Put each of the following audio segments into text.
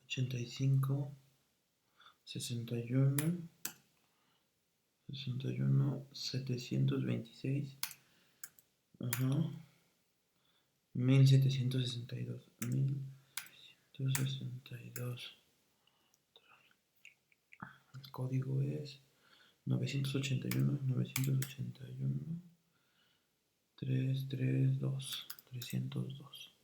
85, 61, 726, ajá, 1762, 1762. El código es 981, 981, 332, 302.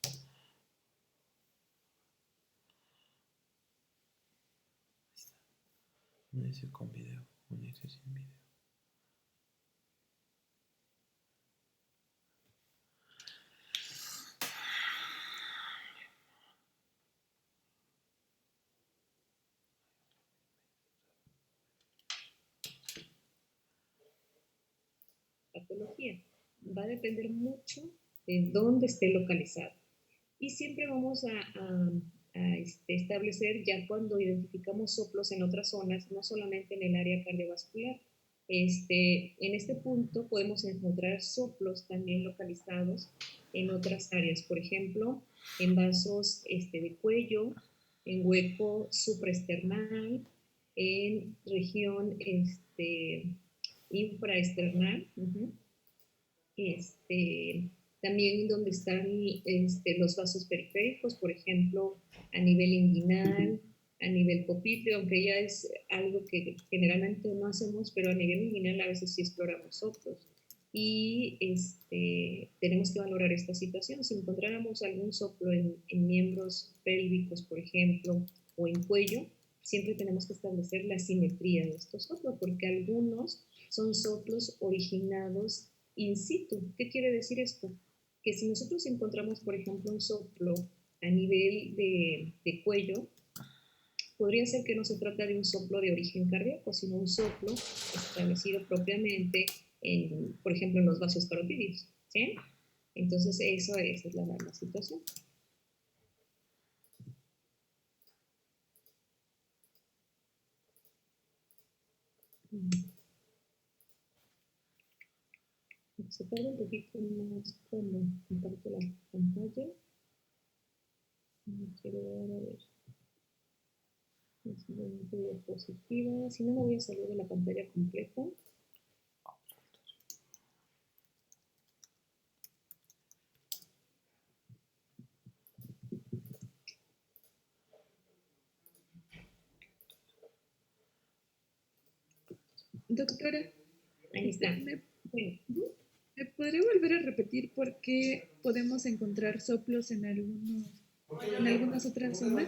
Unirse con video, unirse sin video. Patología. Va a depender mucho de dónde esté localizado. Y siempre vamos a establecer ya cuando identificamos soplos en otras zonas, no solamente en el área cardiovascular. En este punto podemos encontrar soplos también localizados en otras áreas, por ejemplo, en vasos de cuello, en hueco supraesternal, en región infraesternal, también donde están los vasos periféricos, por ejemplo, a nivel inguinal, a nivel popliteo, aunque ya es algo que generalmente no hacemos, pero a nivel inguinal a veces sí exploramos soplos. Y tenemos que valorar esta situación. Si encontráramos algún soplo en miembros pélvicos, por ejemplo, o en cuello, siempre tenemos que establecer la simetría de estos soplos, porque algunos son soplos originados in situ. ¿Qué quiere decir esto? Que si nosotros encontramos, por ejemplo, un soplo a nivel de cuello, podría ser que no se trata de un soplo de origen cardíaco, sino un soplo establecido propiamente, por ejemplo, en los vasos carotídeos, ¿sí? Entonces, esa es la situación. Se tarda un poquito más cuando comparto la pantalla. Quiero ver, siguiente diapositiva. Si no, me voy a salir de la pantalla completa. Doctora, Ahí está. ¿me podría volver a repetir por qué podemos encontrar soplos en algunas otras zonas?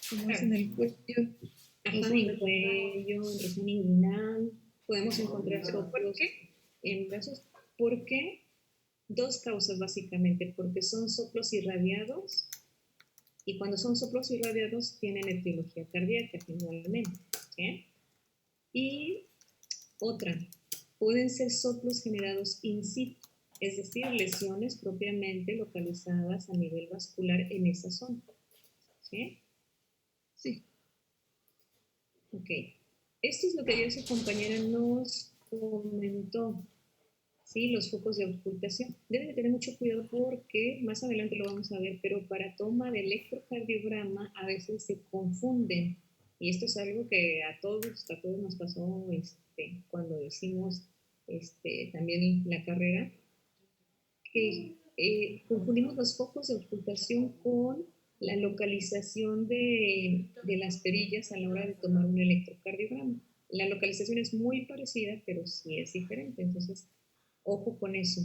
Como es en el cuello. Ajá, en cuello, en región inguinal, podemos encontrar soplos en brazos. ¿Por qué? Dos causas básicamente, porque son soplos irradiados y cuando son soplos irradiados tienen etiología cardíaca generalmente, ¿sí? Y otra, pueden ser soplos generados in situ, es decir, lesiones propiamente localizadas a nivel vascular en esa zona, ¿sí? Sí. Ok, esto es lo que ayer su compañera nos comentó, ¿sí? Los focos de ocultación. Deben de tener mucho cuidado porque más adelante lo vamos a ver, pero para toma de electrocardiograma a veces se confunden. Y esto es algo que a todos nos pasó cuando hicimos también la carrera, que confundimos los focos de ocultación con la localización de las perillas a la hora de tomar un electrocardiograma. La localización es muy parecida, pero sí es diferente, entonces ojo con eso.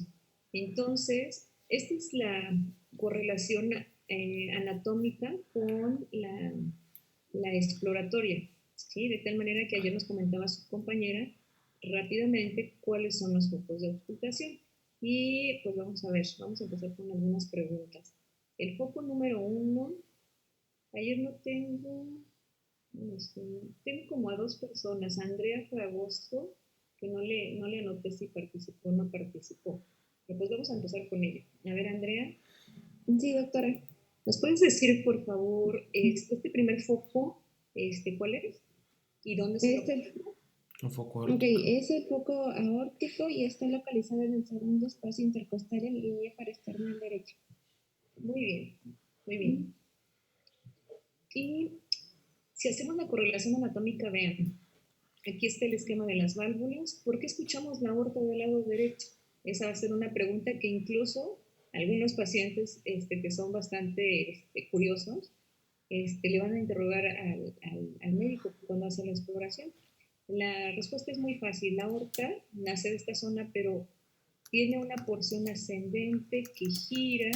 Entonces, esta es la correlación anatómica con la exploratoria, ¿sí? De tal manera que ayer nos comentaba su compañera rápidamente cuáles son los focos de ocultación. Y pues vamos a ver, vamos a empezar con algunas preguntas. El foco número 1, ayer no tengo, tengo como a 2 personas, Andrea Fragoso, que no le anoté si participó o no participó. Pero pues vamos a empezar con ella. A ver, Andrea. Sí, doctora. ¿Nos puedes decir, por favor, este primer foco, cuál es? ¿Y dónde se lo un foco aórtico? Ok, es el foco aórtico y está localizado en el segundo espacio intercostal en línea paraesternal derecha. Muy bien, muy bien. Y Si hacemos la correlación anatómica, vean, aquí está el esquema de las válvulas. ¿Por qué escuchamos la aorta del lado derecho? Esa va a ser una pregunta que incluso algunos pacientes que son bastante curiosos le van a interrogar al médico cuando hace la exploración. La respuesta es muy fácil. La aorta nace de esta zona, pero tiene una porción ascendente que gira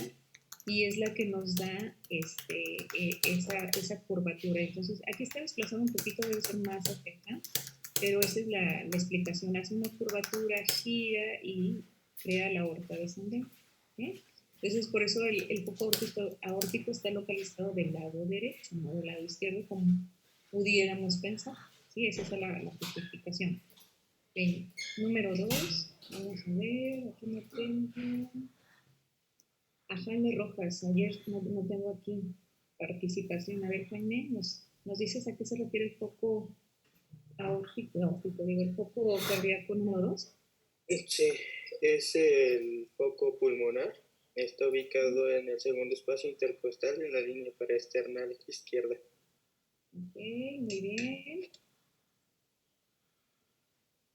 y es la que nos da esa curvatura. Entonces, aquí está desplazado un poquito, debe ser más hacia acá, pero esa es la explicación. Hace una curvatura, gira y crea la aorta descendente. ¿Sí? Entonces, por eso el foco aórtico está localizado del lado derecho, no del lado izquierdo, como pudiéramos pensar. ¿Sí? Esa es la justificación. Bien. Número 2, vamos a ver, aquí no tengo. A Jaime Rojas, ayer no tengo aquí participación. A ver, Jaime, ¿nos dices a qué se refiere el foco aórtico, digo, el foco cardíaco número 2? Sí, es el foco pulmonar. Está ubicado en el segundo espacio intercostal en la línea paraesternal izquierda. Ok, muy bien.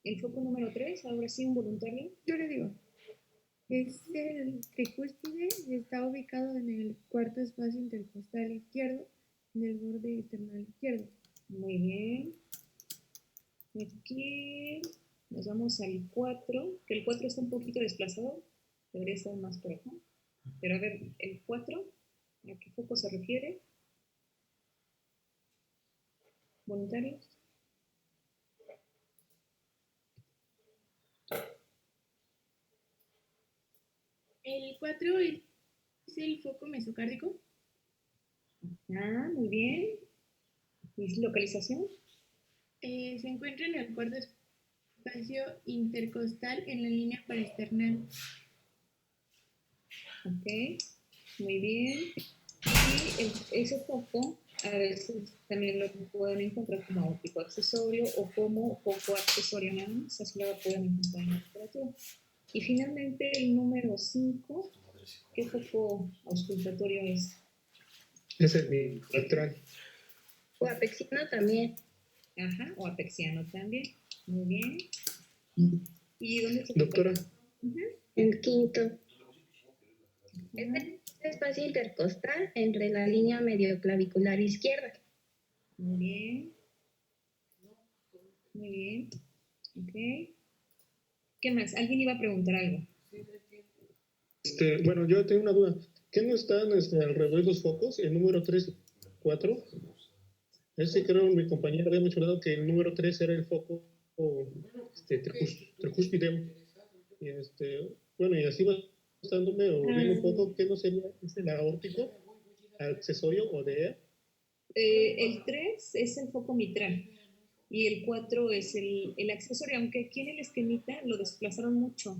El foco número 3, ahora sí, un voluntario. Yo le digo, es el tricúspide y está ubicado en el cuarto espacio intercostal izquierdo, en el borde esternal izquierdo. Muy bien. Aquí nos vamos al 4, que el 4 está un poquito desplazado, debería estar más por acá. Pero a ver, el 4, ¿a qué foco se refiere? ¿Voluntarios? El 4 es el foco mesocárdico. Ah, muy bien. ¿Y localización? Se encuentra en el cuarto espacio intercostal en la línea paraesternal. Ok, muy bien. Y ese foco a veces también lo pueden encontrar como aórtico accesorio o como foco accesorio nada más, así lo pueden encontrar en la literatura. Y finalmente el número 5, ¿qué foco auscultatorio es? Es el mitral. O apexiano también. Ajá, o apexiano también. Muy bien. ¿Y dónde se Doctora, El quinto. Es el espacio intercostal entre la línea medioclavicular izquierda. Muy bien. Muy bien. Ok. ¿Qué más? ¿Alguien iba a preguntar algo? bueno, yo tengo una duda. ¿Qué no están alrededor de los focos? El número 3 y 4. Ese creo mi compañera había mencionado que el número 3 era el foco tricúspide. Y bueno, y así basándome o viendo un poco, ¿qué no sería el aórtico, accesorio o de El 3 es el foco mitral y el 4 es el accesorio, aunque aquí en el esquemita lo desplazaron mucho.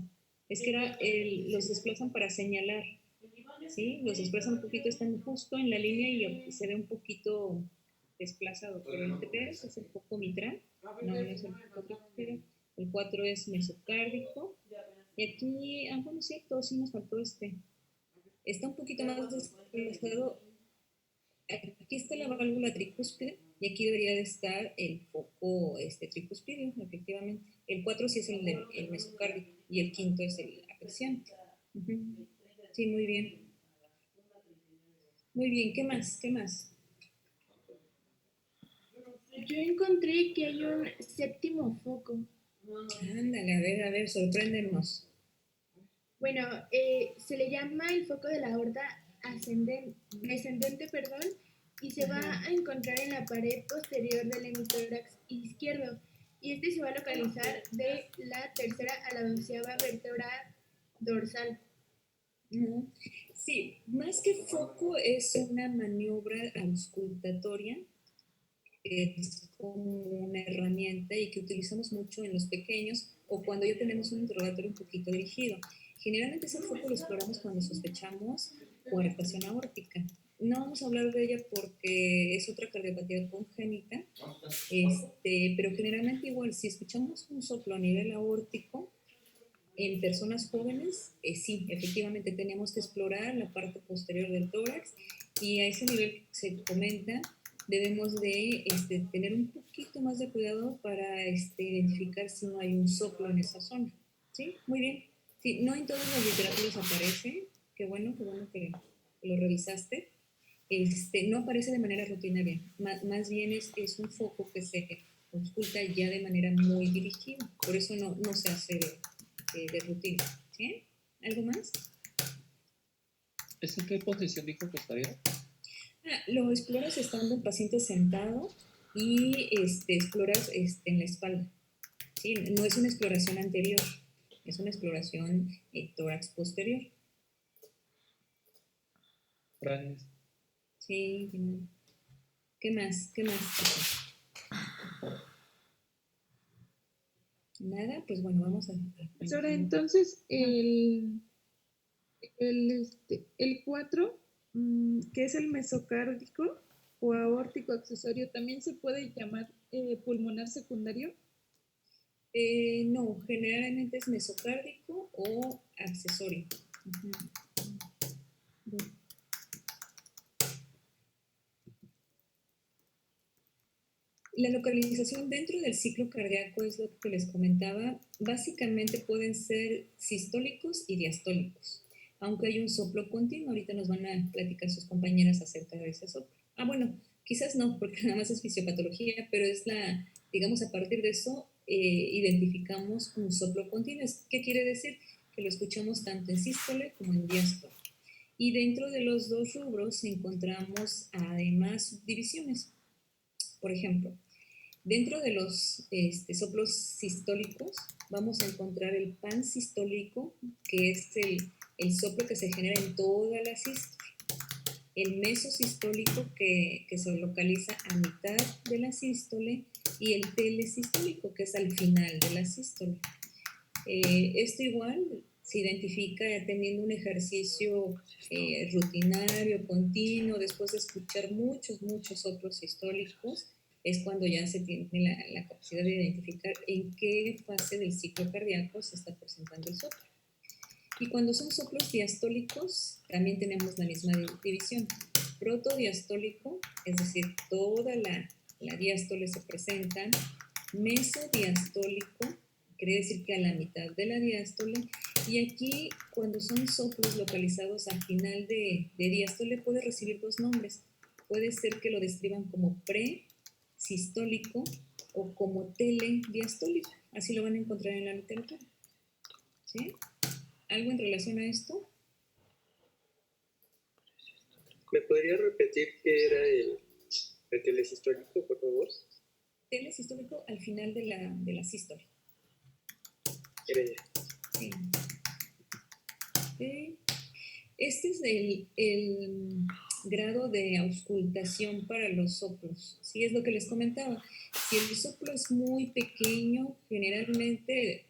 Es que los desplazan para señalar, ¿sí? Los desplazan un poquito, están justo en la línea y se ve un poquito desplazado, pero el 3 es el foco mitral, no es el foco tricúspide. El 4 es mesocárdico. Y aquí, bueno, es cierto, sí nos faltó Está un poquito más desplazado. Aquí está la válvula tricúspide y aquí debería de estar el foco tricúspide, efectivamente. El 4 sí es el mesocárdico y el quinto es el apexiano. Sí, muy bien. Muy bien, ¿qué más? ¿Qué más? Yo encontré que hay un séptimo foco. Ándale, a ver, sorpréndenos. Bueno, se le llama el foco de la aorta descendente, y se va a encontrar en la pared posterior del hemitórax izquierdo. Y se va a localizar de la tercera a la 12ª vértebra dorsal. Sí, más que foco es una maniobra auscultatoria, es como una herramienta y que utilizamos mucho en los pequeños o cuando ya tenemos un interrogatorio un poquito dirigido. Generalmente ese foco lo exploramos cuando sospechamos coartación aórtica. No vamos a hablar de ella porque es otra cardiopatía congénita, pero generalmente igual, si escuchamos un soplo a nivel aórtico, en personas jóvenes, sí, efectivamente tenemos que explorar la parte posterior del tórax y a ese nivel se comenta debemos de tener un poquito más de cuidado para identificar si no hay un soplo en esa zona. ¿Sí? Muy bien. Sí, no en todas las literaturas aparece. Qué bueno que lo revisaste. No aparece de manera rutinaria. Más bien es un foco que se ausculta ya de manera muy dirigida. Por eso no se hace de rutina. ¿Sí? ¿Algo más? ¿Es en qué posición dijo que estaría? Lo exploras estando el paciente sentado y exploras en la espalda. ¿Sí? No es una exploración anterior, es una exploración tórax posterior. Gracias. Sí, ¿qué más? ¿Qué más? Nada, pues bueno, vamos a... Profesora, entonces el 4, que es el mesocárdico o aórtico accesorio, ¿también se puede llamar pulmonar secundario? No, generalmente es mesocárdico o accesorio. Uh-huh. Bueno. La localización dentro del ciclo cardíaco es lo que les comentaba. Básicamente pueden ser sistólicos y diastólicos, aunque hay un soplo continuo. Ahorita nos van a platicar sus compañeras acerca de ese soplo. Bueno, quizás no, porque nada más es fisiopatología, pero es digamos, a partir de eso identificamos un soplo continuo. ¿Qué quiere decir? Que lo escuchamos tanto en sístole como en diástole. Y dentro de los dos rubros encontramos además subdivisiones. Por ejemplo, dentro de los soplos sistólicos vamos a encontrar el pansistólico, que es el soplo que se genera en toda la sístole. El mesosistólico, que se localiza a mitad de la sístole, y el telesistólico, que es al final de la sístole. Esto igual se identifica teniendo un ejercicio rutinario, continuo, después de escuchar muchos soplos sistólicos, es cuando ya se tiene la capacidad de identificar en qué fase del ciclo cardíaco se está presentando el soplo. Y cuando son soplos diastólicos, también tenemos la misma división. Protodiastólico, es decir, toda la diástole se presenta. Mesodiastólico, quiere decir que a la mitad de la diástole. Y aquí, cuando son soplos localizados al final de diástole, puede recibir dos nombres. Puede ser que lo describan como pre-sistólico o como telediastólico. Así lo van a encontrar en la literatura. ¿Sí? ¿Algo en relación a esto? ¿Me podría repetir qué era el telesistólico, por favor? Telesistólico al final de la sístole. Sí. Este es el grado de auscultación para los soplos. Sí, es lo que les comentaba. Si el soplo es muy pequeño, generalmente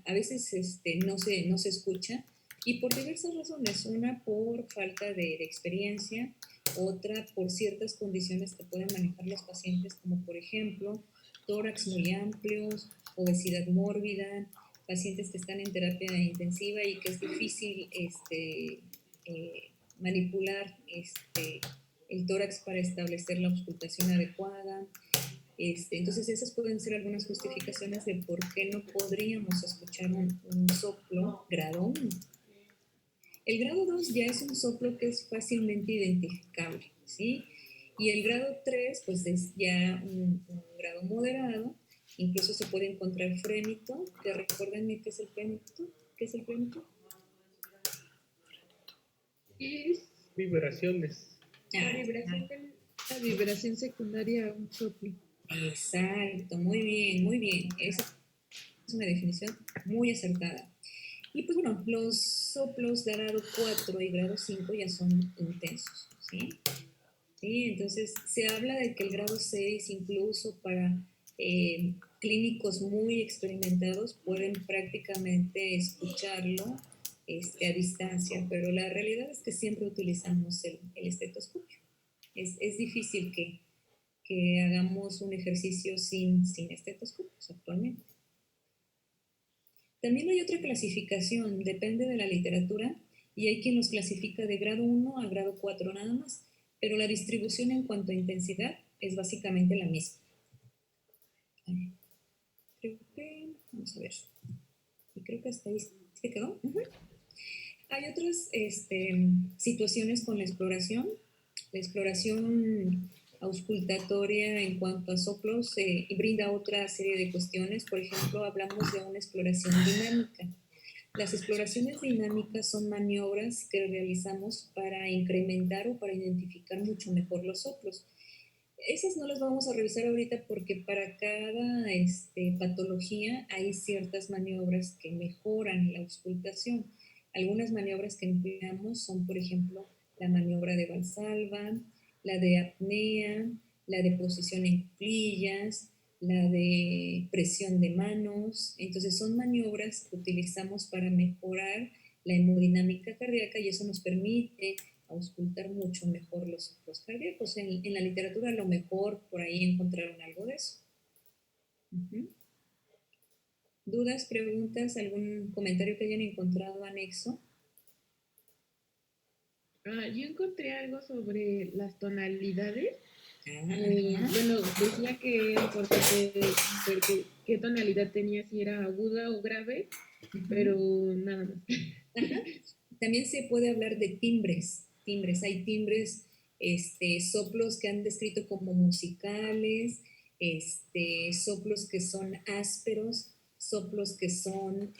a veces no se escucha, y por diversas razones. Una por falta de experiencia, otra por ciertas condiciones que pueden manejar los pacientes, como por ejemplo tórax muy amplios, obesidad mórbida, pacientes que están en terapia intensiva y que es difícil manipular el tórax para establecer la auscultación adecuada. Entonces esas pueden ser algunas justificaciones de por qué no podríamos escuchar un soplo grado 1. El grado 2 ya es un soplo que es fácilmente identificable, ¿sí? Y el grado 3 pues es ya un grado moderado. Incluso se puede encontrar frémito, que recuérdenme qué es el frémito. ¿Qué es el frémito? Es vibraciones. la vibración secundaria a un soplo. Exacto, muy bien. Esa es una definición muy acertada. Y pues bueno, los soplos de grado 4 y grado 5 ya son intensos, ¿sí? ¿Sí? Entonces se habla de que el grado 6 incluso para clínicos muy experimentados pueden prácticamente escucharlo a distancia, pero la realidad es que siempre utilizamos el estetoscopio. Es difícil que hagamos un ejercicio sin estetoscopios actualmente. También hay otra clasificación, depende de la literatura, y hay quien los clasifica de grado 1 a grado 4 nada más, pero la distribución en cuanto a intensidad es básicamente la misma. Creo que, vamos a ver, y creo que hasta ahí se quedó. Hay otras situaciones con la exploración. La exploración auscultatoria en cuanto a soplos brinda otra serie de cuestiones. Por ejemplo, hablamos de una exploración dinámica. Las exploraciones dinámicas son maniobras que realizamos para incrementar o para identificar mucho mejor los soplos. Esas no las vamos a revisar ahorita porque para cada patología hay ciertas maniobras que mejoran la auscultación. Algunas maniobras que empleamos son, por ejemplo, la maniobra de Valsalva, la de apnea, la de posición en cuclillas, la de presión de manos. Entonces son maniobras que utilizamos para mejorar la hemodinámica cardíaca y eso nos permite auscultar mucho mejor los ciclos cardíacos. En la literatura a lo mejor por ahí encontraron algo de eso. ¿Dudas, preguntas, algún comentario que hayan encontrado anexo? Yo encontré algo sobre las tonalidades. Ajá. Bueno, decía que era importante ver qué tonalidad tenía, si era aguda o grave, pero nada más. Ajá. También se puede hablar de timbres. Hay timbres, soplos que han descrito como musicales, soplos que son ásperos, soplos que son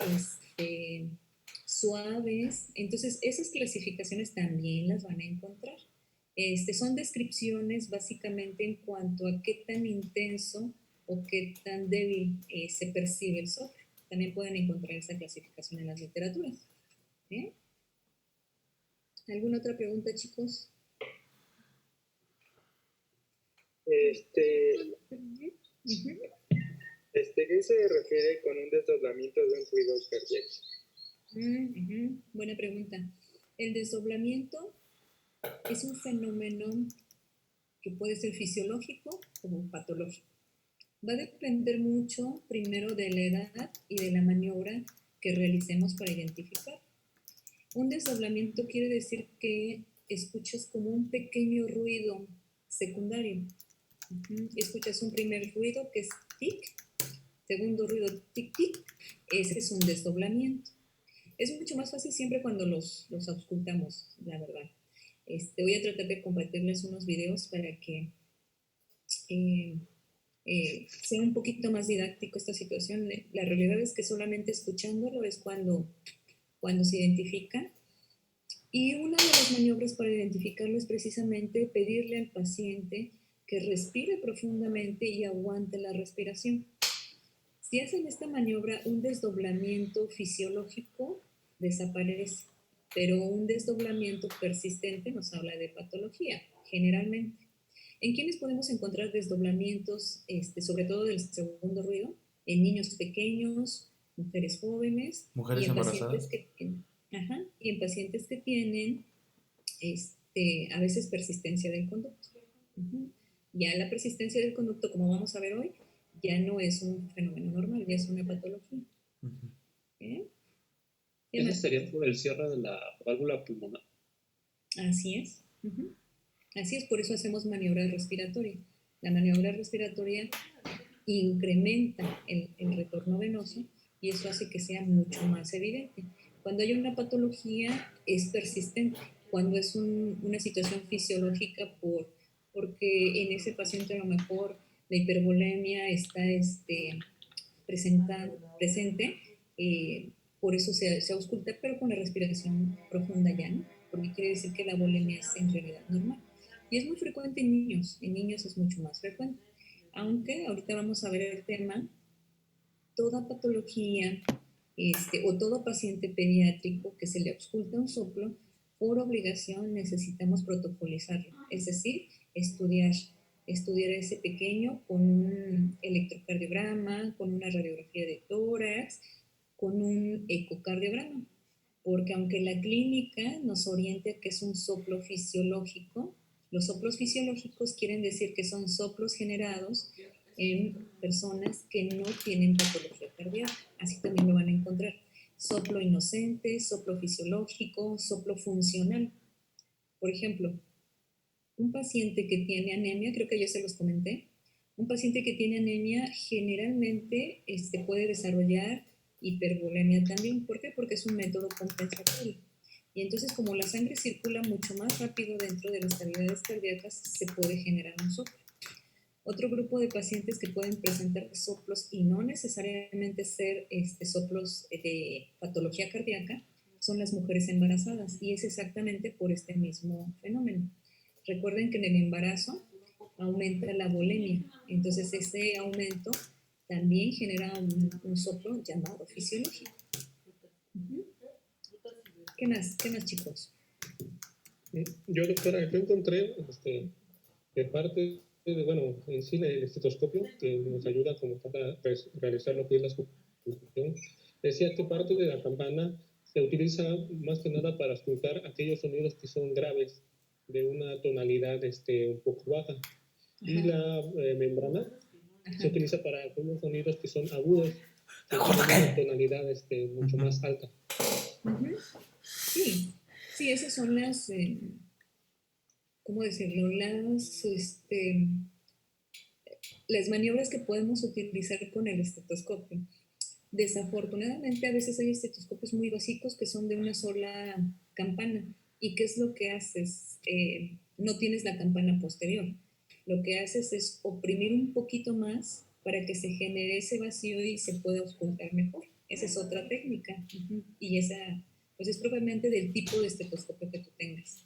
suaves. Entonces, esas clasificaciones también las van a encontrar. Son descripciones básicamente en cuanto a qué tan intenso o qué tan débil se percibe el soplo. También pueden encontrar esa clasificación en las literaturas. ¿Bien? ¿Alguna otra pregunta, chicos? ¿Qué se refiere con un desdoblamiento de un fluido cardíaco? Buena pregunta. El desdoblamiento es un fenómeno que puede ser fisiológico o patológico. Va a depender mucho, primero, de la edad y de la maniobra que realicemos para identificar. Un desdoblamiento quiere decir que escuchas como un pequeño ruido secundario. Escuchas un primer ruido que es tic, segundo ruido tic tic, ese es un desdoblamiento. Es mucho más fácil siempre cuando los auscultamos, la verdad. Voy a tratar de compartirles unos videos para que sea un poquito más didáctico esta situación. La realidad es que solamente escuchándolo es cuando se identifica. Y una de las maniobras para identificarlo es precisamente pedirle al paciente que respire profundamente y aguante la respiración. Si hacen esta maniobra, un desdoblamiento fisiológico desaparece, pero un desdoblamiento persistente nos habla de patología, generalmente. ¿En quiénes podemos encontrar desdoblamientos, sobre todo del segundo ruido? En niños pequeños, mujeres jóvenes, mujeres embarazadas. Y en pacientes que tienen a veces persistencia del conducto. Ya la persistencia del conducto, como vamos a ver hoy, ya no es un fenómeno normal, ya es una patología. ¿Eso sería por el cierre de la válvula pulmonar? Así es. Así es, por eso hacemos maniobra respiratoria. La maniobra respiratoria incrementa el retorno venoso y eso hace que sea mucho más evidente. Cuando hay una patología es persistente. Cuando es una situación fisiológica porque en ese paciente a lo mejor la hipervolemia está presente, por eso se ausculta, pero con la respiración profunda ya, ¿no? Porque quiere decir que la volemia es en realidad normal. Y es muy frecuente en niños es mucho más frecuente. Aunque ahorita vamos a ver el tema, toda patología o todo paciente pediátrico que se le ausculta un soplo, por obligación necesitamos protocolizarlo, es decir, estudiar a ese pequeño con un electrocardiograma, con una radiografía de tórax, con un ecocardiograma, porque aunque la clínica nos oriente a que es un soplo fisiológico, los soplos fisiológicos quieren decir que son soplos generados en personas que no tienen patología cardíaca. Así también lo van a encontrar. Soplo inocente, soplo fisiológico, soplo funcional. Por ejemplo, Un paciente que tiene anemia, creo que ya se los comenté, un paciente que tiene anemia generalmente puede desarrollar hipervolemia también. ¿Por qué? Porque es un método compensatorio. Y entonces, como la sangre circula mucho más rápido dentro de las cavidades cardíacas, se puede generar un soplo. Otro grupo de pacientes que pueden presentar soplos y no necesariamente ser soplos de patología cardíaca son las mujeres embarazadas, y es exactamente por este mismo fenómeno. Recuerden que en el embarazo aumenta la volemia, entonces ese aumento también genera un soplo llamado fisiológico. ¿Qué más, chicos? Yo, doctora, yo encontré de parte en sí el estetoscopio, que nos ayuda como para realizar lo que es la escuchación. Decía que parte de la campana se utiliza más que nada para escuchar aquellos sonidos que son graves, de una tonalidad un poco baja. Ajá. Y la membrana se utiliza para aquellos sonidos que son agudos, de una tonalidad mucho más alta. Sí, esas son las, ¿cómo decirlo? Las maniobras que podemos utilizar con el estetoscopio. Desafortunadamente, a veces hay estetoscopios muy básicos que son de una sola campana. ¿Y qué es lo que haces? No tienes la campana posterior. Lo que haces es oprimir un poquito más para que se genere ese vacío y se pueda auscultar mejor. Esa es otra técnica. Y esa, pues, es propiamente del tipo de estetoscopio que tú tengas.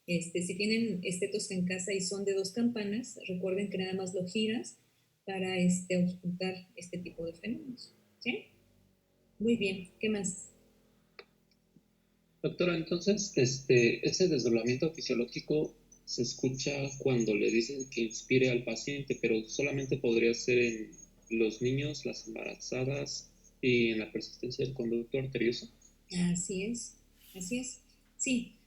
Si tienen estetos en casa y son de 2 campanas, recuerden que nada más lo giras para auscultar este tipo de fenómenos. ¿Sí? Muy bien. ¿Qué más? Doctora, entonces, ese desdoblamiento fisiológico se escucha cuando le dicen que inspire al paciente, pero solamente podría ser en los niños, las embarazadas y en la persistencia del conducto arterioso. Así es. Sí,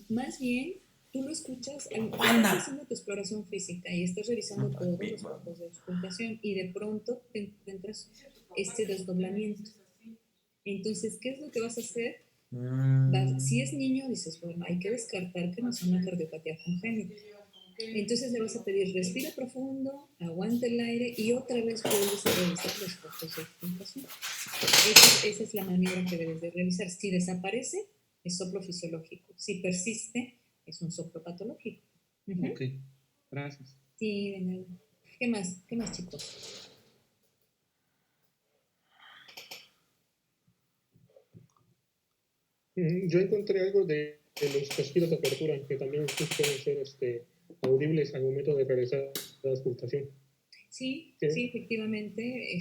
más bien tú lo escuchas, estás haciendo tu exploración física y estás revisando todos los campos de auscultación y de pronto te encuentras este desdoblamiento. Entonces, ¿qué es lo que vas a hacer? Si es niño, dices, bueno, hay que descartar que no sea una cardiopatía congénita. Entonces le vas a pedir respira profundo, aguanta el aire y otra vez vuelves a revisar los focos de auscultación. Esa es la maniobra que debes de revisar. Si desaparece, es soplo fisiológico. Si persiste, es un soplo patológico. Ok, gracias. Sí, de nada. ¿Qué más, chicos? Yo encontré algo de los chasquidos de apertura, que también pueden ser audibles al momento de realizar la auscultación. Sí, efectivamente.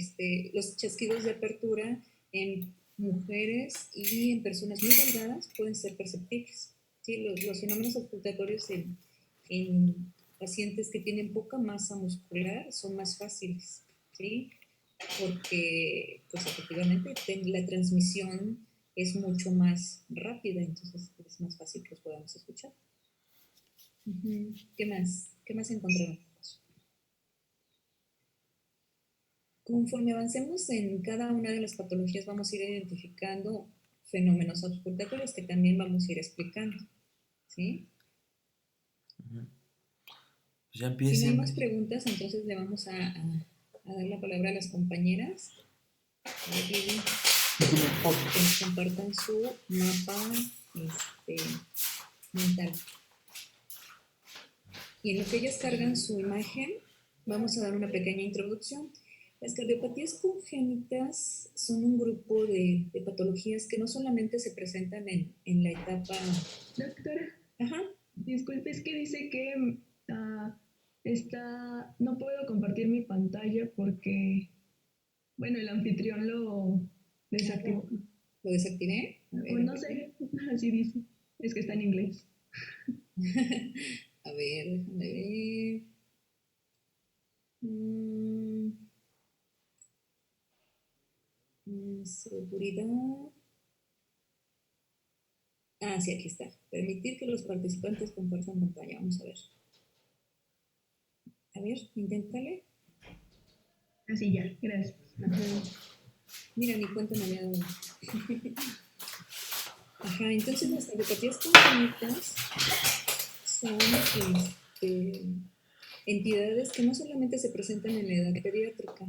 Los chasquidos de apertura en mujeres y en personas muy delgadas pueden ser perceptibles. ¿Sí? Los fenómenos auscultatorios en pacientes que tienen poca masa muscular son más fáciles, ¿sí? Porque, pues, efectivamente, la transmisión es mucho más rápida, entonces es más fácil que los podamos escuchar. ¿Qué más encontraron? Conforme avancemos en cada una de las patologías, vamos a ir identificando fenómenos auscultatorios que también vamos a ir explicando. ¿Sí? Pues ya empiecen. Si no hay más preguntas, entonces le vamos a dar la palabra a las compañeras. Que nos compartan su mapa mental. Y en lo que ellas cargan su imagen, vamos a dar una pequeña introducción. Las cardiopatías congénitas son un grupo de patologías que no solamente se presentan en la etapa... Doctora, Ajá. Disculpe, es que dice que no puedo compartir mi pantalla porque, bueno, el anfitrión lo desactivó. ¿Lo desactivé? O no sé, así dice. Es que está en inglés. A ver, déjame ver. Seguridad. Sí, aquí está. Permitir que los participantes compartan pantalla. Vamos a ver. A ver, inténtale. Así ya, gracias. Ajá. Mira, ni cuenta me había dado. Ajá, entonces las cardiopatías congénitas son entidades que no solamente se presentan en la edad pediátrica.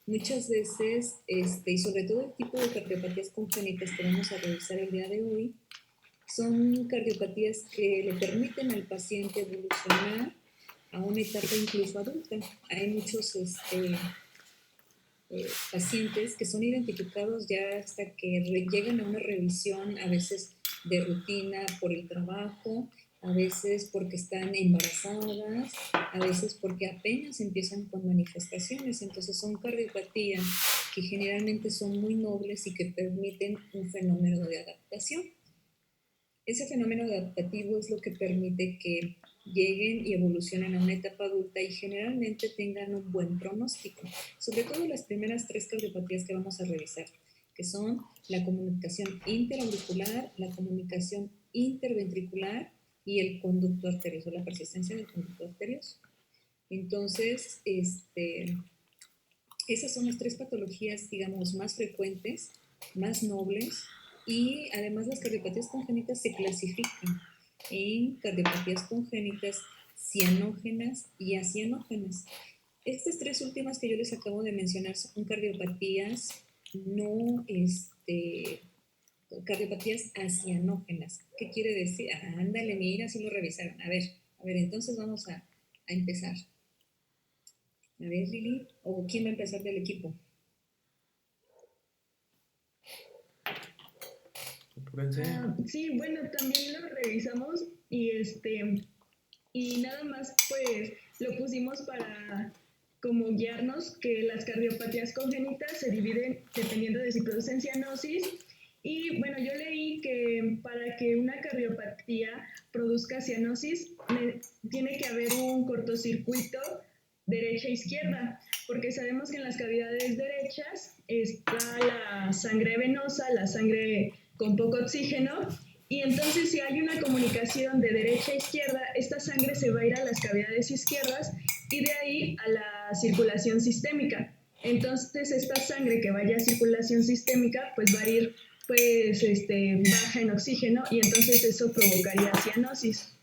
Muchas veces, y sobre todo el tipo de cardiopatías congénitas que vamos a revisar el día de hoy, son cardiopatías que le permiten al paciente evolucionar a una etapa incluso adulta. Hay muchos pacientes que son identificados ya hasta que llegan a una revisión, a veces de rutina por el trabajo, a veces porque están embarazadas, a veces porque apenas empiezan con manifestaciones. Entonces son cardiopatías que generalmente son muy nobles y que permiten un fenómeno de adaptación. Ese fenómeno adaptativo es lo que permite que lleguen y evolucionen a una etapa adulta y generalmente tengan un buen pronóstico, sobre todo las primeras 3 cardiopatías que vamos a revisar, que son la comunicación interauricular, la comunicación interventricular y el conducto arterioso, la persistencia del conducto arterioso. Entonces, esas son las 3 patologías, digamos, más frecuentes, más nobles, y además las cardiopatías congénitas se clasifican en cardiopatías congénitas cianógenas y acianógenas. Estas 3 últimas que yo les acabo de mencionar son cardiopatías no, cardiopatías acianógenas. ¿Qué quiere decir? Ándale, mira, si lo revisaron. A ver, entonces vamos a empezar. A ver, Lili, ¿o quién va a empezar del equipo? Sí, bueno, también lo revisamos y nada más pues lo pusimos para como guiarnos que las cardiopatías congénitas se dividen dependiendo de si producen cianosis. Y bueno, yo leí que para que una cardiopatía produzca cianosis tiene que haber un cortocircuito derecha-izquierda, porque sabemos que en las cavidades derechas está la sangre venosa, la sangre con poco oxígeno, y entonces si hay una comunicación de derecha a izquierda, esta sangre se va a ir a las cavidades izquierdas y de ahí a la circulación sistémica. Entonces esta sangre que vaya a circulación sistémica pues va a ir pues baja en oxígeno y entonces eso provocaría cianosis.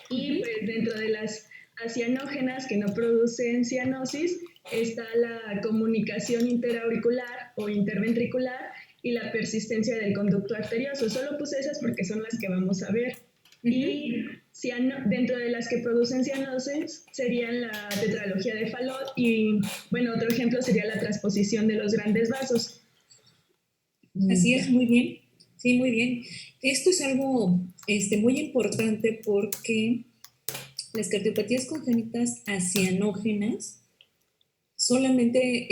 Y pues dentro de las acianógenas que no producen cianosis está la comunicación interauricular o interventricular y la persistencia del conducto arterioso. Solo puse esas porque son las que vamos a ver. Y dentro de las que producen cianosis serían la tetralogía de Fallot y, bueno, otro ejemplo sería la transposición de los grandes vasos. Así es, muy bien. Sí, muy bien. Esto es algo muy importante porque las cardiopatías congénitas acianógenas solamente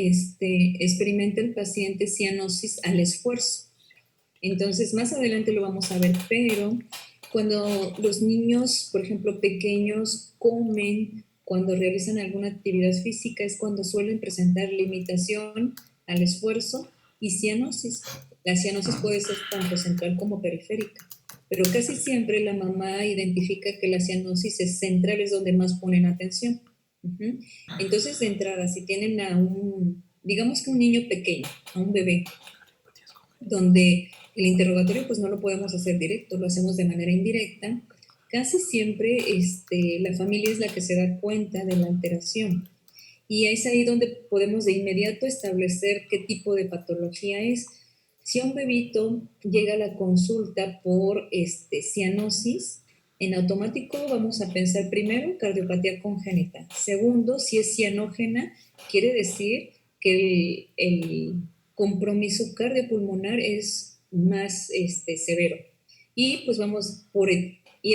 experimenta el paciente cianosis al esfuerzo. Entonces, más adelante lo vamos a ver, pero cuando los niños, por ejemplo, pequeños, comen, cuando realizan alguna actividad física, es cuando suelen presentar limitación al esfuerzo y cianosis. La cianosis puede ser tanto central como periférica, pero casi siempre la mamá identifica que la cianosis es central, es donde más ponen atención. Entonces, de entrada, si tienen digamos que un niño pequeño, a un bebé, donde el interrogatorio pues no lo podemos hacer directo, lo hacemos de manera indirecta, casi siempre la familia es la que se da cuenta de la alteración. Y es ahí donde podemos de inmediato establecer qué tipo de patología es. Si un bebito llega a la consulta por cianosis, en automático vamos a pensar primero cardiopatía congénita. Segundo, si es cianógena, quiere decir que el compromiso cardiopulmonar es más severo. Y pues vamos por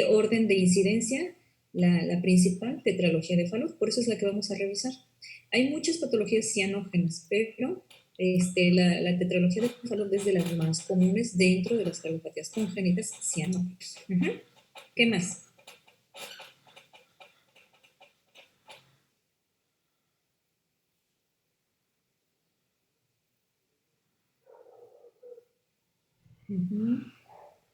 orden de incidencia, la principal, tetralogía de Fallot, por eso es la que vamos a revisar. Hay muchas patologías cianógenas, pero la tetralogía de Fallot es de las más comunes dentro de las cardiopatías congénitas cianógenas. ¿Qué más?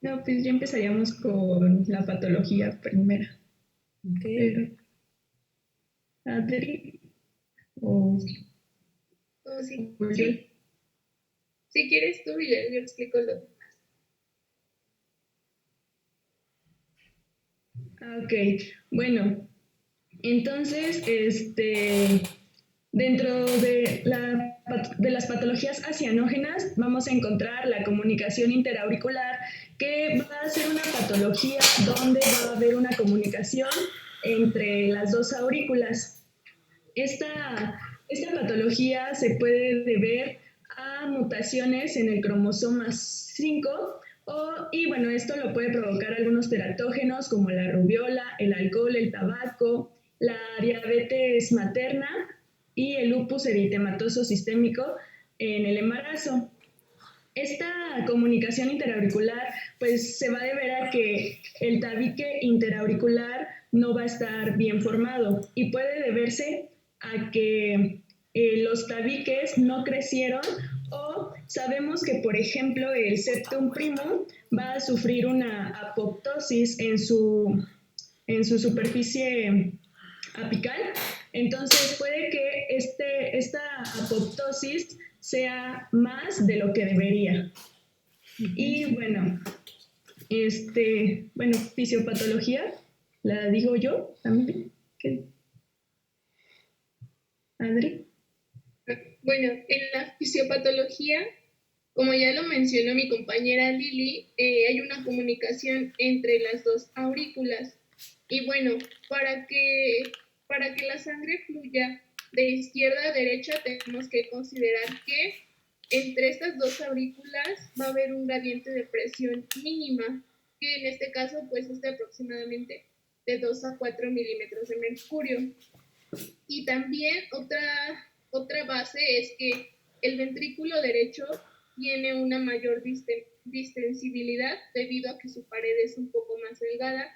No, pues ya empezaríamos con la patología primera. Okay. Pero, Adri, o sí. yo. Si quieres tú, yo explico lo demás. Ok, bueno, Entonces, dentro de las patologías acianógenas vamos a encontrar la comunicación interauricular, que va a ser una patología donde va a haber una comunicación entre las dos aurículas. Esta patología se puede deber a mutaciones en el cromosoma 5 y bueno, esto lo puede provocar algunos teratógenos como la rubiola, el alcohol, el tabaco, la diabetes materna y el lupus eritematoso sistémico en el embarazo. Esta comunicación interauricular pues se va a deber a que el tabique interauricular no va a estar bien formado y puede deberse a que los tabiques no crecieron, o sabemos que, por ejemplo, el septum primum va a sufrir una apoptosis en su superficie apical. Entonces puede que esta apoptosis sea más de lo que debería. Y bueno, fisiopatología, la digo yo también. ¿Qué? ¿Adri? Bueno, en la fisiopatología, como ya lo mencionó mi compañera Lili, hay una comunicación entre las dos aurículas. Y bueno, para que la sangre fluya de izquierda a derecha, tenemos que considerar que entre estas dos aurículas va a haber un gradiente de presión mínima, que en este caso pues es de aproximadamente de 2 a 4 milímetros de mercurio. Y también otra base es que el ventrículo derecho tiene una mayor distensibilidad debido a que su pared es un poco más delgada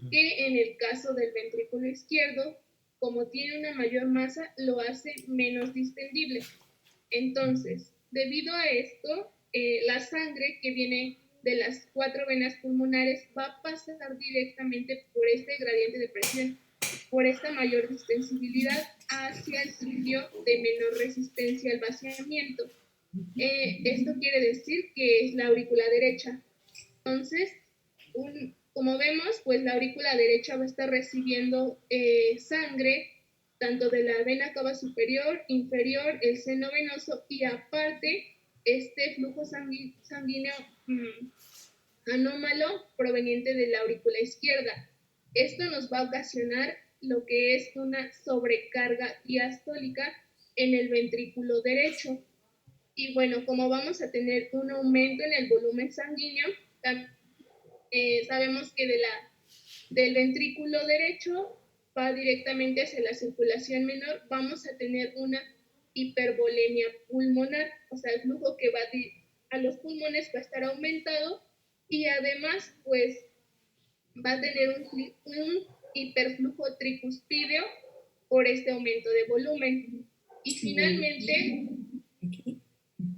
que en el caso del ventrículo izquierdo. Como tiene una mayor masa, lo hace menos distendible. Entonces, debido a esto, la sangre que viene de las 4 venas pulmonares va a pasar directamente por este gradiente de presión, por esta mayor distensibilidad, hacia el sitio de menor resistencia al vaciamiento. Esto quiere decir que es la aurícula derecha. Entonces, como vemos, pues la aurícula derecha va a estar recibiendo sangre tanto de la vena cava superior, inferior, el seno venoso, y aparte este flujo sanguíneo anómalo proveniente de la aurícula izquierda. Esto nos va a ocasionar lo que es una sobrecarga diastólica en el ventrículo derecho. Y bueno, como vamos a tener un aumento en el volumen sanguíneo, sabemos que del ventrículo derecho va directamente hacia la circulación menor, vamos a tener una hipervolemia pulmonar, o sea, el flujo que va a los pulmones va a estar aumentado, y además pues va a tener un hiperflujo tricuspideo por este aumento de volumen. Y finalmente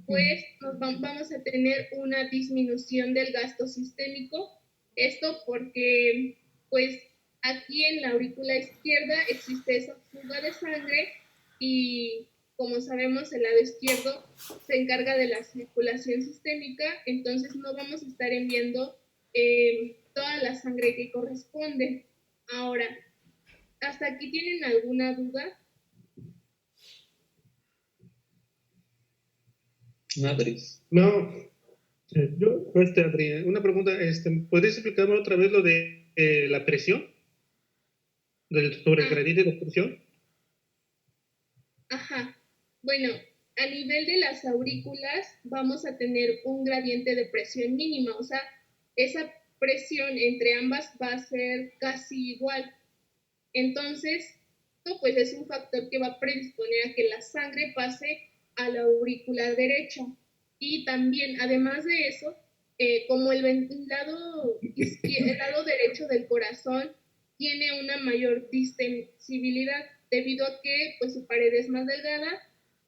pues vamos a tener una disminución del gasto sistémico. Esto porque pues aquí en la aurícula izquierda existe esa fuga de sangre, y como sabemos el lado izquierdo se encarga de la circulación sistémica, entonces no vamos a estar enviando toda la sangre que corresponde. Ahora, ¿hasta aquí tienen alguna duda? Adri. No, yo, Adri, una pregunta, ¿podrías explicarme otra vez lo de la presión? Sobre el gradiente de presión. Ajá. Bueno, a nivel de las aurículas vamos a tener un gradiente de presión mínima, o sea, esa presión entre ambas va a ser casi igual. Entonces, esto pues es un factor que va a predisponer a que la sangre pase a la aurícula derecha. Y también, además de eso, como el lado derecho del corazón tiene una mayor distensibilidad debido a que pues, su pared es más delgada,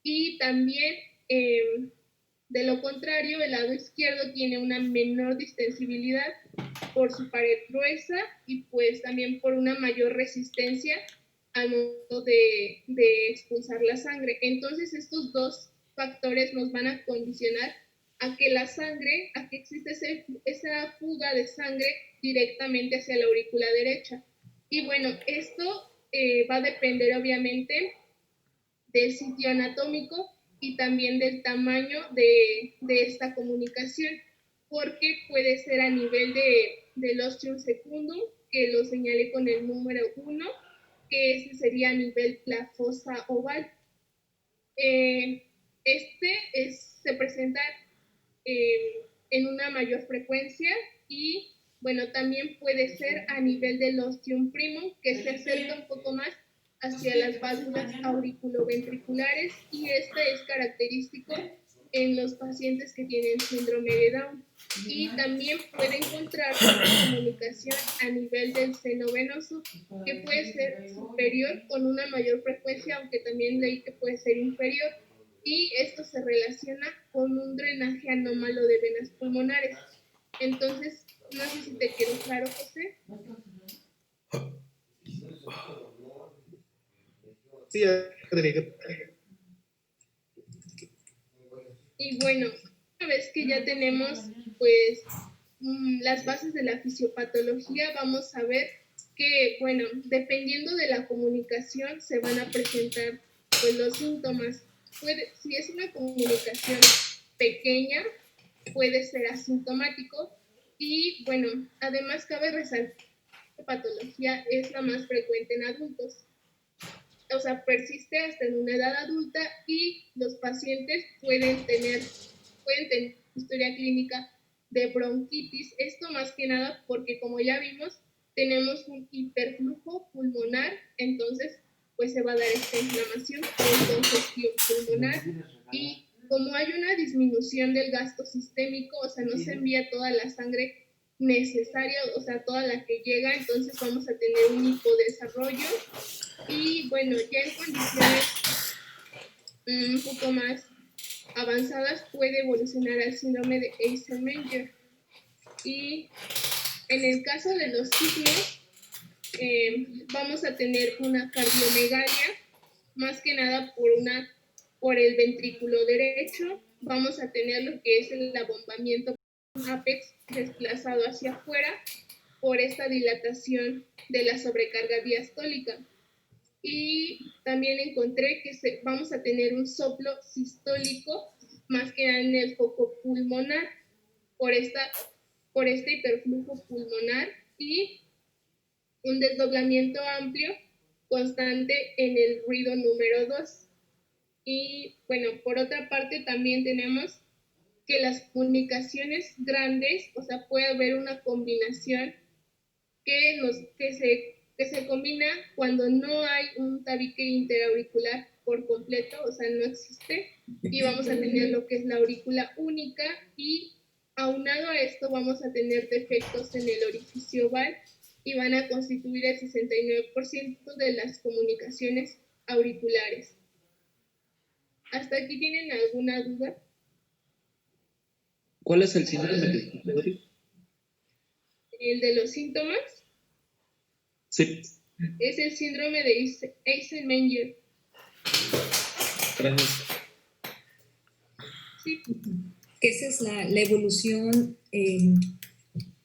y también de lo contrario, el lado izquierdo tiene una menor distensibilidad por su pared gruesa y pues también por una mayor resistencia al momento de expulsar la sangre. Entonces estos dos factores nos van a condicionar a que la sangre, a que existe esa fuga de sangre directamente hacia la aurícula derecha. Y bueno, esto va a depender obviamente del sitio anatómico y también del tamaño de esta comunicación, porque puede ser a nivel del ostium secundum, que lo señalé con el número 1, que ese sería a nivel la fosa oval. Se presenta en una mayor frecuencia y, bueno, también puede ser a nivel del ostium primum, que se acerca un poco más hacia las válvulas auriculoventriculares, y este es característico en los pacientes que tienen síndrome de Down. Y también puede encontrarse una comunicación a nivel del seno venoso, que puede ser superior con una mayor frecuencia, aunque también leí que puede ser inferior, y esto se relaciona con un drenaje anómalo de venas pulmonares. Entonces, no sé si te quedó claro, José. Sí, Adri. Y bueno, una vez que ya tenemos pues las bases de la fisiopatología, vamos a ver que, bueno, dependiendo de la comunicación se van a presentar pues los síntomas. Si es una comunicación pequeña, puede ser asintomático, y bueno, además cabe resaltar que la patología es la más frecuente en adultos. O sea, persiste hasta en una edad adulta, y los pacientes pueden tener historia clínica de bronquitis. Esto más que nada porque, como ya vimos, tenemos un hiperflujo pulmonar, entonces pues se va a dar esta inflamación por congestión pulmonar, y como hay una disminución del gasto sistémico, o sea, no se envía toda la sangre necesaria, o sea, toda la que llega, entonces vamos a tener un hipodesarrollo. Y bueno, ya en condiciones un poco más avanzadas puede evolucionar al síndrome de Eisenmenger. Y en el caso de los signos, vamos a tener una cardiomegalia, más que nada por el ventrículo derecho. Vamos a tener lo que es el abombamiento apex desplazado hacia afuera por esta dilatación de la sobrecarga diastólica. Y también encontré que vamos a tener un soplo sistólico, más que nada en el foco pulmonar, por este hiperflujo pulmonar, y un desdoblamiento amplio constante en el ruido número 2. Y bueno, por otra parte también tenemos que las comunicaciones grandes, o sea, puede haber una combinación que se combina cuando no hay un tabique interauricular por completo, o sea, no existe, y vamos a tener lo que es la aurícula única, y aunado a esto vamos a tener defectos en el orificio oval, y van a constituir el 69% de las comunicaciones auriculares. ¿Hasta aquí tienen alguna duda? ¿Cuál es el síndrome de El de los síntomas. Sí. Es el síndrome de Eisenmenger. Gracias. Sí. Que esa es la evolución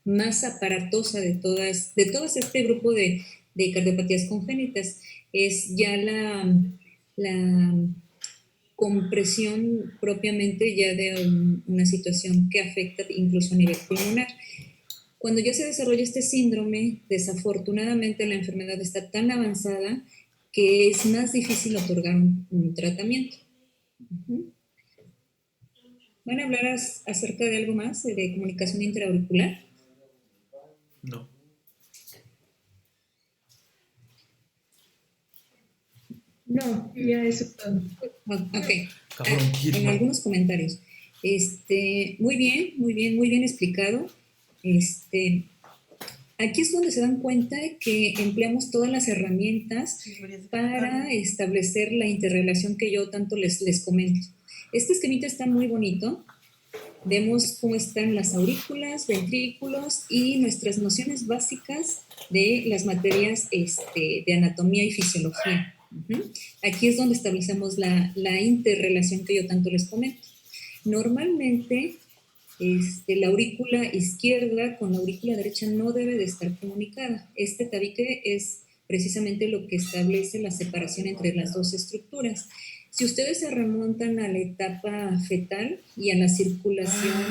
más aparatosa de todas este grupo de cardiopatías congénitas. Es ya la compresión propiamente ya de una situación que afecta incluso a nivel pulmonar. Cuando ya se desarrolla este síndrome, desafortunadamente la enfermedad está tan avanzada que es más difícil otorgar un tratamiento. ¿Van a hablar acerca de algo más, de comunicación intraauricular? No. No, ya eso todo. Ok. Cabrón, En algunos comentarios. Muy bien explicado. Aquí es donde se dan cuenta que empleamos todas las herramientas para establecer la interrelación que yo tanto les comento. Este esquemita está muy bonito. Vemos cómo están las aurículas, ventrículos y nuestras nociones básicas de las materias de anatomía y fisiología. Aquí es donde establecemos la interrelación que yo tanto les comento. Normalmente, la aurícula izquierda con la aurícula derecha no debe de estar comunicada. Este tabique es precisamente lo que establece la separación entre las dos estructuras. Si ustedes se remontan a la etapa fetal y a la circulación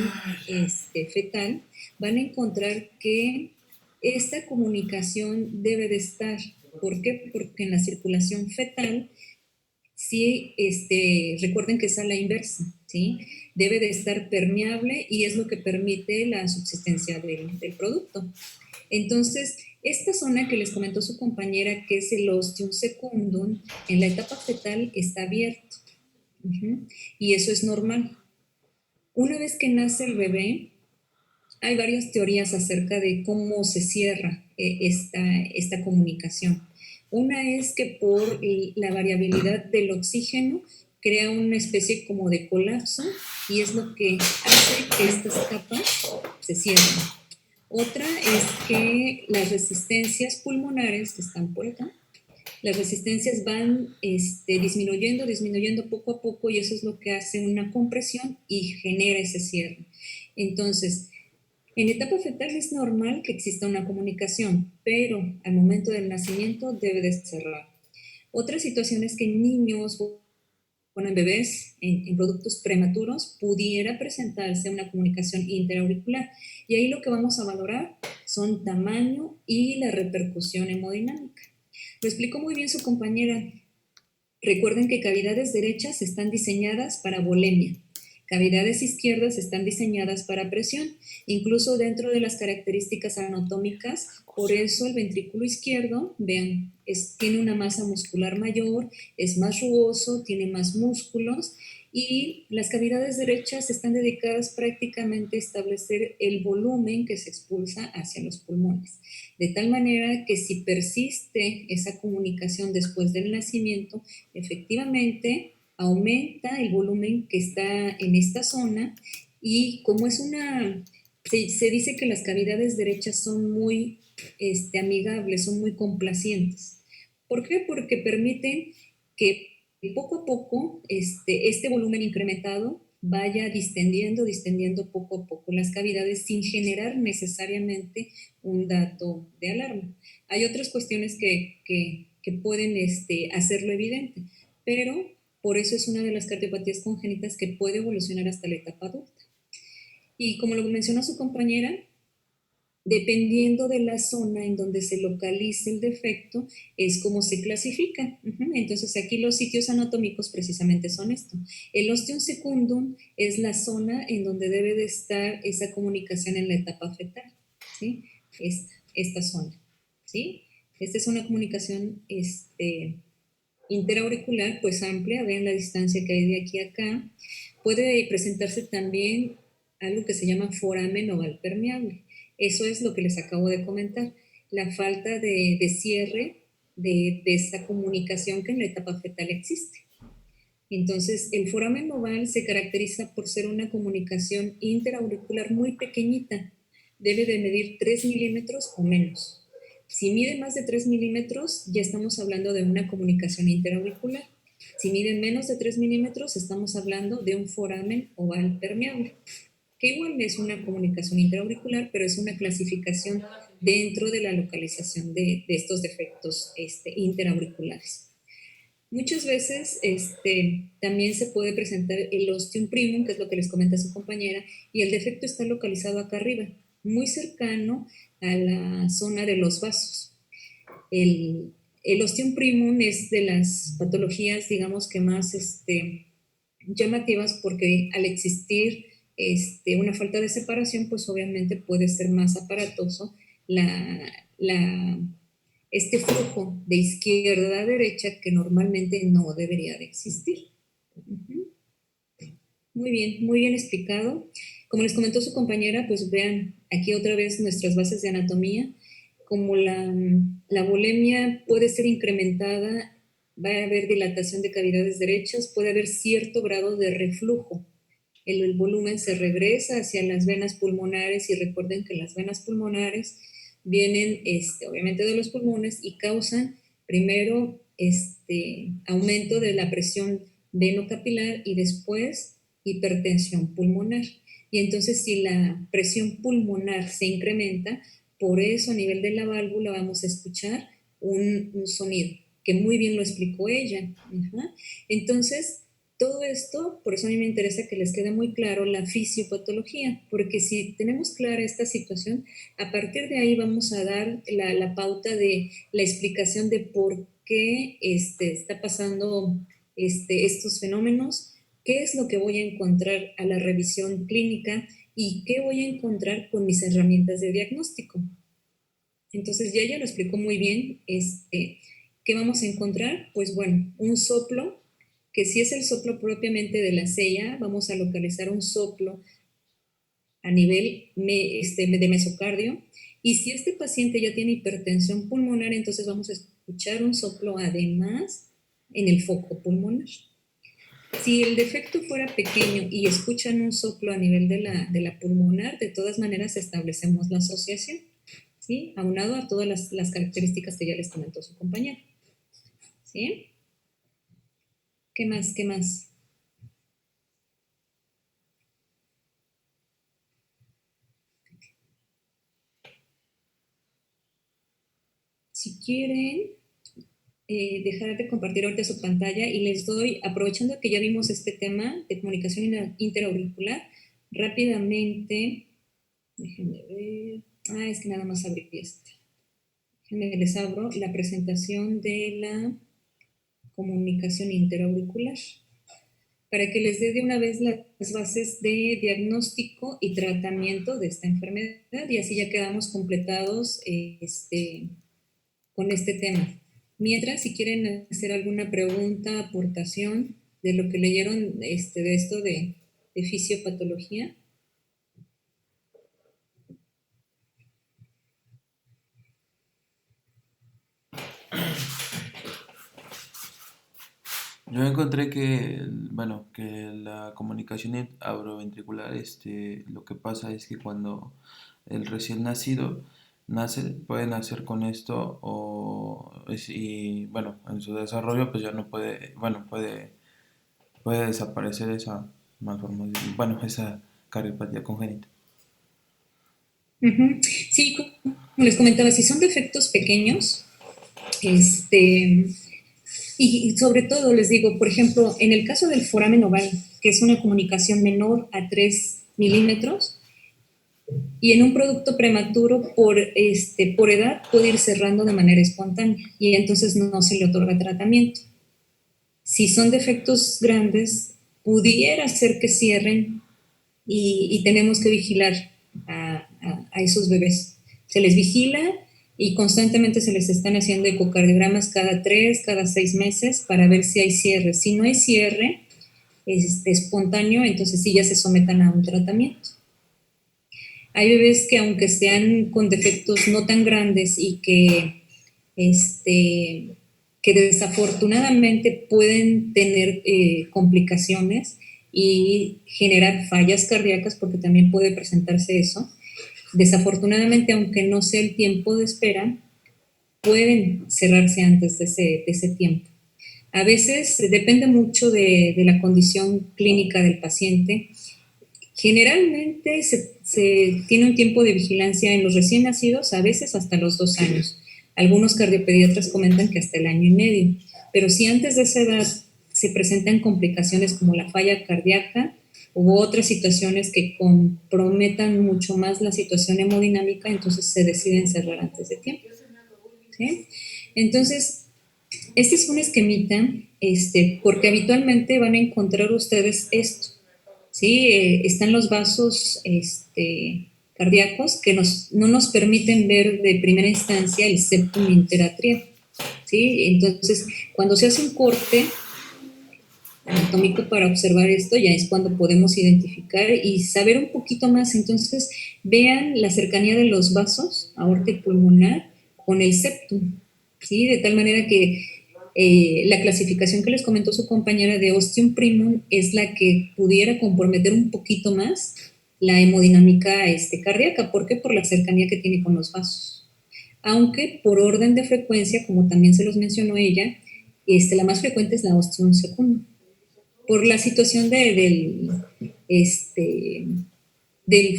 fetal, van a encontrar que esta comunicación debe de estar. ¿Por qué? Porque en la circulación fetal, sí, recuerden que es a la inversa, ¿sí? Debe de estar permeable y es lo que permite la subsistencia del producto. Entonces, esta zona que les comentó su compañera, que es el ostium secundum, en la etapa fetal está abierto. Y eso es normal. Una vez que nace el bebé, hay varias teorías acerca de cómo se cierra esta comunicación. Una es que por la variabilidad del oxígeno crea una especie como de colapso y es lo que hace que estas capas se cierren. Otra es que las resistencias pulmonares que están por acá, las resistencias van disminuyendo poco a poco y eso es lo que hace una compresión y genera ese cierre. Entonces, en etapa fetal es normal que exista una comunicación, pero al momento del nacimiento debe de cerrar. Otra situación es que en niños, bueno, en bebés, en productos prematuros, pudiera presentarse una comunicación interauricular. Y ahí lo que vamos a valorar son tamaño y la repercusión hemodinámica. Lo explicó muy bien su compañera. Recuerden que cavidades derechas están diseñadas para volemia. Cavidades izquierdas están diseñadas para presión, incluso dentro de las características anatómicas. Por eso el ventrículo izquierdo, vean, tiene una masa muscular mayor, es más rugoso, tiene más músculos, y las cavidades derechas están dedicadas prácticamente a establecer el volumen que se expulsa hacia los pulmones. De tal manera que si persiste esa comunicación después del nacimiento, efectivamente aumenta el volumen que está en esta zona y como es se dice que las cavidades derechas son muy amigables, son muy complacientes. ¿Por qué? Porque permiten que poco a poco este volumen incrementado vaya distendiendo poco a poco las cavidades sin generar necesariamente un dato de alarma. Hay otras cuestiones que pueden hacerlo evidente, pero por eso es una de las cardiopatías congénitas que puede evolucionar hasta la etapa adulta. Y como lo mencionó su compañera, dependiendo de la zona en donde se localice el defecto, es como se clasifica. Entonces aquí los sitios anatómicos precisamente son esto. El ostium secundum es la zona en donde debe de estar esa comunicación en la etapa fetal, ¿sí? Esta zona, ¿sí? Esta es una comunicación interauricular, pues amplia, vean la distancia que hay de aquí a acá. Puede presentarse también algo que se llama foramen oval permeable. Eso es lo que les acabo de comentar, la falta de cierre de esta comunicación que en la etapa fetal existe. Entonces, el foramen oval se caracteriza por ser una comunicación interauricular muy pequeñita, debe de medir 3 milímetros o menos. Si mide más de 3 milímetros, ya estamos hablando de una comunicación interauricular. Si mide menos de 3 milímetros, estamos hablando de un foramen oval permeable, que igual es una comunicación interauricular, pero es una clasificación dentro de la localización de estos defectos interauriculares. Muchas veces también se puede presentar el ostium primum, que es lo que les comenta su compañera, y el defecto está localizado acá arriba, muy cercano a la zona de los vasos. El ostium primum es de las patologías, digamos, que más llamativas, porque al existir una falta de separación, pues obviamente puede ser más aparatoso este flujo de izquierda a derecha que normalmente no debería de existir. Muy bien explicado. Como les comentó su compañera, pues vean aquí otra vez nuestras bases de anatomía. Como la volemia puede ser incrementada, va a haber dilatación de cavidades derechas, puede haber cierto grado de reflujo. El volumen se regresa hacia las venas pulmonares y recuerden que las venas pulmonares vienen obviamente de los pulmones y causan primero aumento de la presión venocapilar y después hipertensión pulmonar. Y entonces si la presión pulmonar se incrementa, por eso a nivel de la válvula vamos a escuchar un sonido, que muy bien lo explicó ella. Ajá. Entonces, todo esto, por eso a mí me interesa que les quede muy claro la fisiopatología, porque si tenemos clara esta situación, a partir de ahí vamos a dar la pauta de la explicación de por qué está pasando estos fenómenos, qué es lo que voy a encontrar a la revisión clínica y qué voy a encontrar con mis herramientas de diagnóstico. Entonces ya ella lo explicó muy bien. ¿Qué vamos a encontrar? Pues bueno, un soplo, que si es el soplo propiamente de la sella, vamos a localizar un soplo a nivel de mesocardio. Y si este paciente ya tiene hipertensión pulmonar, entonces vamos a escuchar un soplo además en el foco pulmonar. Si el defecto fuera pequeño y escuchan un soplo a nivel de la pulmonar, de todas maneras establecemos la asociación, ¿sí? Aunado a todas las características que ya les comentó su compañera. ¿Sí? ¿Qué más? ¿Qué más? Si quieren, dejar de compartir ahorita su pantalla y les doy, aprovechando que ya vimos este tema de comunicación interauricular, rápidamente, déjenme ver, es que nada más abrí déjenme les abro la presentación de la comunicación interauricular, para que les dé de una vez las bases de diagnóstico y tratamiento de esta enfermedad, y así ya quedamos completados con este tema. Mientras, si quieren hacer alguna pregunta, aportación de lo que leyeron de esto de fisiopatología. Yo encontré que, bueno, que la comunicación auroventricular, lo que pasa es que cuando el recién nacido puede nacer con esto y bueno, en su desarrollo pues ya no puede, bueno, puede desaparecer esa malformación, bueno, esa cardiopatía congénita. Uh-huh. Sí, como les comentaba, si son defectos pequeños, y sobre todo les digo, por ejemplo, en el caso del foramen oval, que es una comunicación menor a 3 milímetros, y en un producto prematuro por edad puede ir cerrando de manera espontánea y entonces no se le otorga tratamiento. Si son defectos grandes, pudiera ser que cierren y tenemos que vigilar a esos bebés. Se les vigila y constantemente se les están haciendo ecocardiogramas cada 3, cada 6 meses para ver si hay cierre. Si no hay cierre espontáneo, entonces sí ya se sometan a un tratamiento. Hay bebés que aunque sean con defectos no tan grandes y que desafortunadamente pueden tener complicaciones y generar fallas cardíacas, porque también puede presentarse eso. Desafortunadamente, aunque no sea el tiempo de espera, pueden cerrarse antes de ese tiempo. A veces depende mucho de la condición clínica del paciente. Generalmente se tiene un tiempo de vigilancia en los recién nacidos, a veces hasta los 2 años. Algunos cardiopediatras comentan que hasta el año y medio. Pero si antes de esa edad se presentan complicaciones como la falla cardíaca u otras situaciones que comprometan mucho más la situación hemodinámica, entonces se deciden cerrar antes de tiempo. ¿Sí? Entonces, este es un esquemita, porque habitualmente van a encontrar ustedes esto. ¿Sí? Están los vasos cardíacos que no nos permiten ver de primera instancia el septum interatrial. ¿Sí? Entonces, cuando se hace un corte anatómico para observar esto, ya es cuando podemos identificar y saber un poquito más. Entonces, vean la cercanía de los vasos aorta y pulmonar con el septum, ¿sí? De tal manera que la clasificación que les comentó su compañera de ostium primum es la que pudiera comprometer un poquito más la hemodinámica cardíaca. ¿Por qué? Por la cercanía que tiene con los vasos. Aunque por orden de frecuencia, como también se los mencionó ella, la más frecuente es la ostium secundum. Por la situación del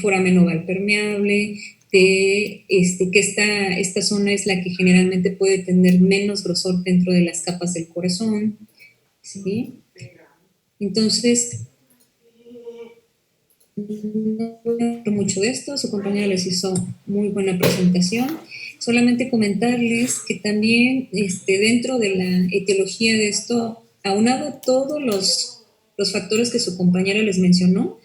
foramen oval permeable, de que esta zona es la que generalmente puede tener menos grosor dentro de las capas del corazón, ¿sí? Entonces, no voy a hablar mucho de esto, su compañera les hizo muy buena presentación. Solamente comentarles que también dentro de la etiología de esto, aunado a todos los factores que su compañera les mencionó,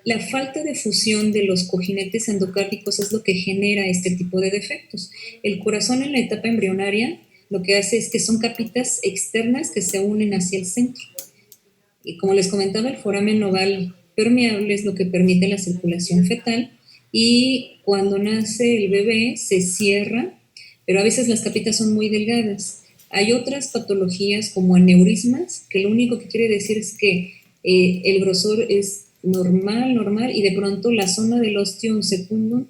la falta de fusión de los cojinetes endocárdicos es lo que genera este tipo de defectos. El corazón en la etapa embrionaria lo que hace es que son capitas externas que se unen hacia el centro. Y como les comentaba, el foramen oval permeable es lo que permite la circulación fetal y cuando nace el bebé se cierra, pero a veces las capitas son muy delgadas. Hay otras patologías como aneurismas, que lo único que quiere decir es que el grosor es normal, y de pronto la zona del ostium secundum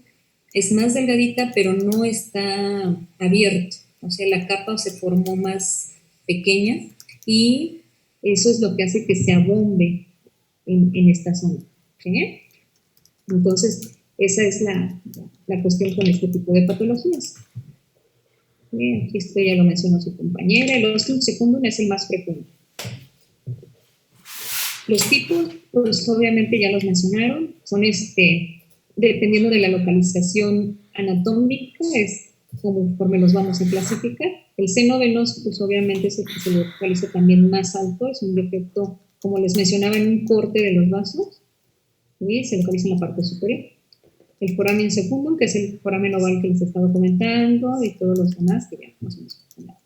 es más delgadita, pero no está abierto. O sea, la capa se formó más pequeña y eso es lo que hace que se abombe en esta zona. ¿Sí? Entonces, esa es la cuestión con este tipo de patologías. Bien, aquí esto ya lo mencionó su compañera. El ostium secundum es el más frecuente. Los tipos, pues obviamente ya los mencionaron, son dependiendo de la localización anatómica, es conforme los vamos a clasificar. El seno venoso, pues obviamente es el que se localiza también más alto, es un defecto, como les mencionaba, en un corte de los vasos, y se localiza en la parte superior. El foramen secundum, que es el foramen oval que les estaba comentando, y todos los demás que ya más o menos mencionaron.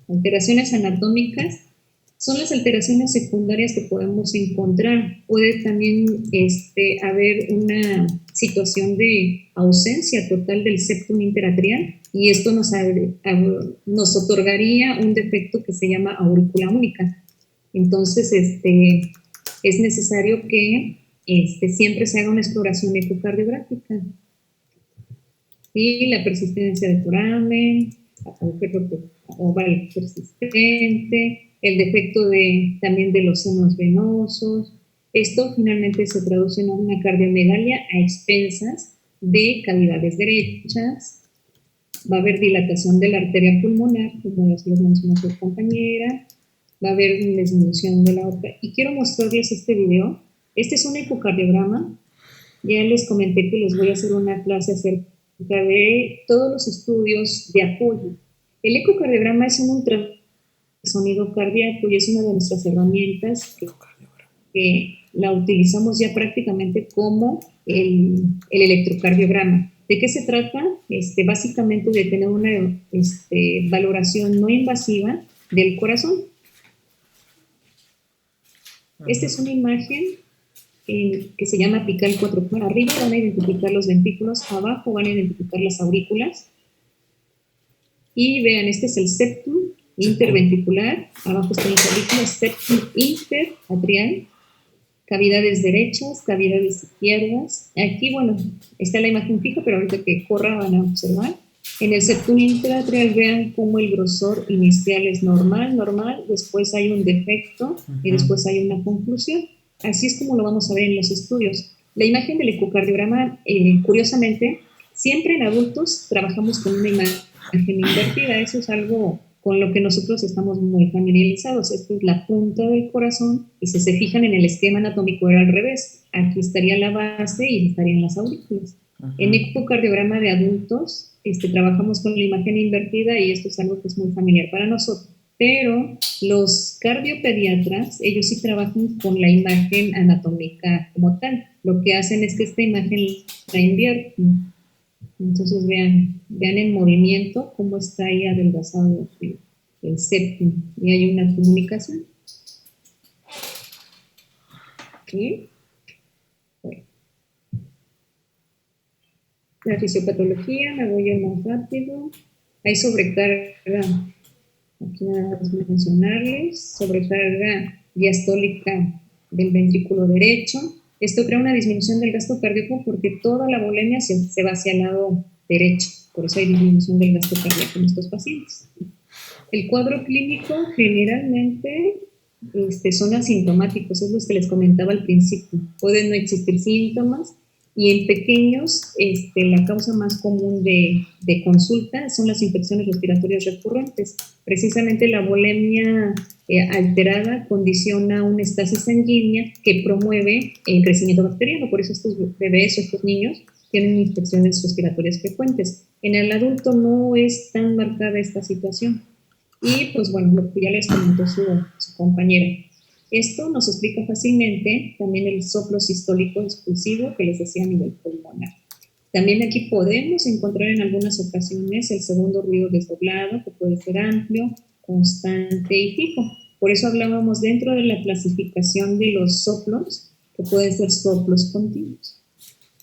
Alteraciones anatómicas son las alteraciones secundarias que podemos encontrar. Puede también haber una situación de ausencia total del septum interatrial y esto nos otorgaría un defecto que se llama aurícula única. Entonces, es necesario que siempre se haga una exploración ecocardiográfica. Y la persistencia de foramen, agujero oval persistente, el defecto también de los senos venosos. Esto finalmente se traduce en una cardiomegalia a expensas de cavidades derechas. Va a haber dilatación de la arteria pulmonar, como les mencionó su compañera. Va a haber disminución de la otra. Y quiero mostrarles este video. Este es un ecocardiograma. Ya les comenté que les voy a hacer una clase acerca de todos los estudios de apoyo. El ecocardiograma es un ultrasonido cardíaco y es una de nuestras herramientas que la utilizamos ya prácticamente como el electrocardiograma. ¿De qué se trata? Básicamente de tener una valoración no invasiva del corazón. Esta es una imagen que se llama apical 4K. Arriba van a identificar los ventrículos, abajo van a identificar las aurículas. Y vean, este es el septum interventricular, abajo están las aurículas, septum interatrial, cavidades derechas, cavidades izquierdas. Aquí, bueno, está la imagen fija, pero ahorita que corra van a observar. En el septum interatrial vean cómo el grosor inicial es normal, después hay un defecto y después hay una conclusión. Así es como lo vamos a ver en los estudios. La imagen del ecocardiograma, curiosamente, siempre en adultos trabajamos con una imagen invertida. Eso es algo con lo que nosotros estamos muy familiarizados. Esta es la punta del corazón y si se fijan en el esquema anatómico era al revés. Aquí estaría la base y estarían las aurículas. En ecocardiograma de adultos trabajamos con la imagen invertida y esto es algo que es muy familiar para nosotros. Pero los cardiopediatras, ellos sí trabajan con la imagen anatómica como tal. Lo que hacen es que esta imagen la invierten. Entonces vean en movimiento cómo está ahí adelgazado el septum y hay una comunicación. ¿Sí? Bueno. La fisiopatología, la voy a ir más rápido. Hay sobrecarga, aquí nada más mencionarles, sobrecarga diastólica del ventrículo derecho. Esto crea una disminución del gasto cardíaco porque toda la volemia se va hacia el lado derecho. Por eso hay disminución del gasto cardíaco en estos pacientes. El cuadro clínico generalmente son asintomáticos, es lo que les comentaba al principio. Pueden no existir síntomas Y en pequeños, la causa más común de consulta son las infecciones respiratorias recurrentes. Precisamente la bulimia alterada condiciona una estasis sanguínea que promueve el crecimiento bacteriano. Por eso estos bebés o estos niños tienen infecciones respiratorias frecuentes. En el adulto no es tan marcada esta situación. Y pues bueno, lo que ya les comentó su compañera. Esto nos explica fácilmente también el soplo sistólico expulsivo que les decía a nivel pulmonar. También aquí podemos encontrar en algunas ocasiones el segundo ruido desdoblado, que puede ser amplio, constante y fijo. Por eso hablábamos dentro de la clasificación de los soplos, que pueden ser soplos continuos.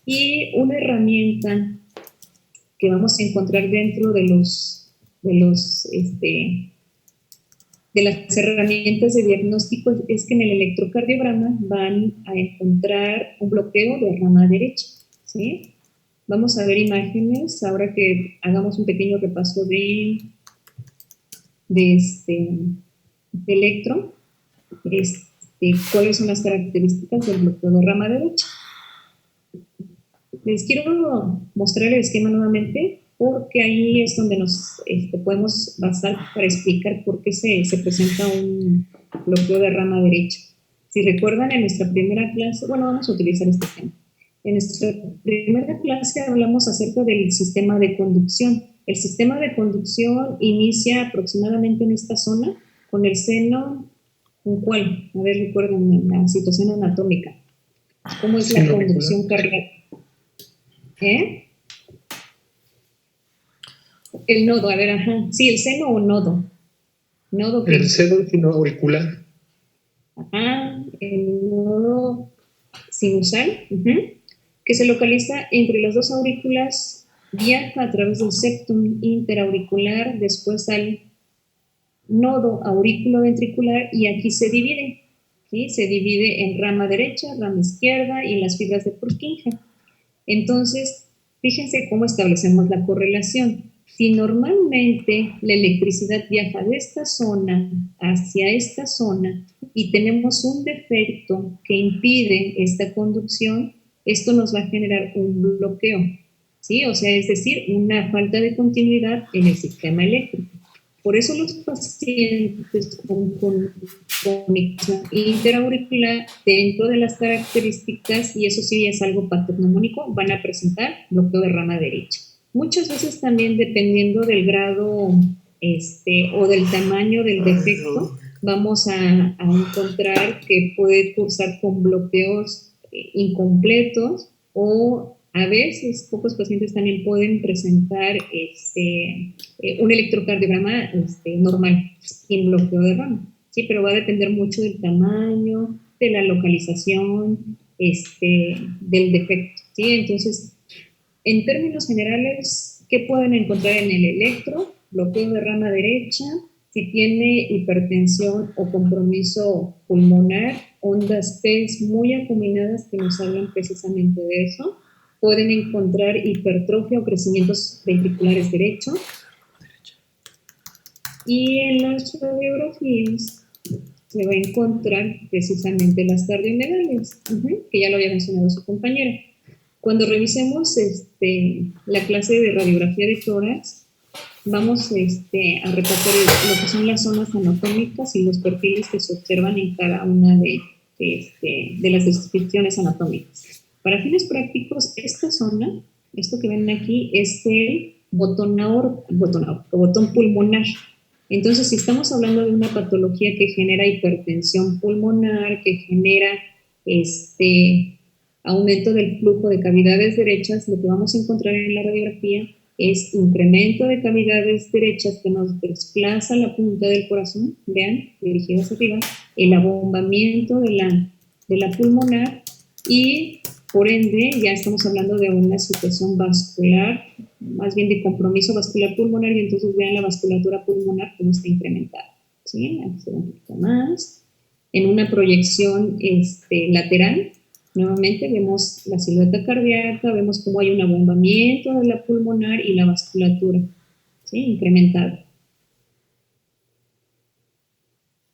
Y una herramienta que vamos a encontrar dentro de las herramientas de diagnóstico es que en el electrocardiograma van a encontrar un bloqueo de rama derecha, ¿sí? Vamos a ver imágenes ahora que hagamos un pequeño repaso de electro, cuáles son las características del bloqueo de rama derecha. Les quiero mostrar el esquema nuevamente porque ahí es donde nos podemos basar para explicar por qué se presenta un bloqueo de rama derecha. Si recuerdan, en nuestra primera clase, bueno, vamos a utilizar este esquema. En nuestra primera clase hablamos acerca del sistema de conducción. El sistema de conducción inicia aproximadamente en esta zona con el seno, ¿con cuál? A ver, recuerden la situación anatómica. ¿Cómo es la conducción cardíaca? El nodo, a ver, ajá. Sí, el seno o nodo. ¿Nodo qué? El seno auricular. Ajá, el nodo sinusal, que se localiza entre las dos aurículas, viaja a través del septum interauricular, después al nodo aurículo-ventricular y aquí se divide. ¿Sí? Se divide en rama derecha, rama izquierda y las fibras de Purkinje. Entonces, fíjense cómo establecemos la correlación. Si normalmente la electricidad viaja de esta zona hacia esta zona y tenemos un defecto que impide esta conducción, esto nos va a generar un bloqueo, ¿sí? O sea, es decir, una falta de continuidad en el sistema eléctrico. Por eso los pacientes con conexión interauricular, dentro de las características, y eso sí es algo patognomónico, van a presentar bloqueo de rama derecha. Muchas veces también dependiendo del grado o del tamaño del defecto, vamos a encontrar que puede cursar con bloqueos incompletos o a veces pocos pacientes también pueden presentar un electrocardiograma normal, sin bloqueo de rama, ¿sí? Pero va a depender mucho del tamaño, de la localización, del defecto, ¿sí? Entonces, en términos generales, ¿qué pueden encontrar en el electro? Bloqueo de rama derecha, si tiene hipertensión o compromiso pulmonar, ondas PES muy acuminadas que nos hablan precisamente de eso. Pueden encontrar hipertrofia o crecimientos ventriculares derechos. Y en las radiografías se va a encontrar precisamente las cardiomegalia, que ya lo había mencionado su compañera. Cuando revisemos la clase de radiografía de tórax, vamos a repasar lo que son las zonas anatómicas y los perfiles que se observan en cada una de las descripciones anatómicas. Para fines prácticos, esta zona, esto que ven aquí, es el botón pulmonar. Entonces, si estamos hablando de una patología que genera hipertensión pulmonar, que genera aumento del flujo de cavidades derechas, lo que vamos a encontrar en la radiografía es incremento de cavidades derechas que nos desplaza la punta del corazón, vean, dirigida hacia arriba, el abombamiento de la pulmonar y por ende ya estamos hablando de una situación vascular, más bien de compromiso vascular pulmonar y entonces vean la vasculatura pulmonar cómo está incrementada. ¿Sí? Aquí se ve un poquito más. En una proyección lateral, nuevamente vemos la silueta cardíaca, vemos cómo hay un abombamiento de la pulmonar y la vasculatura, ¿sí? Incrementada.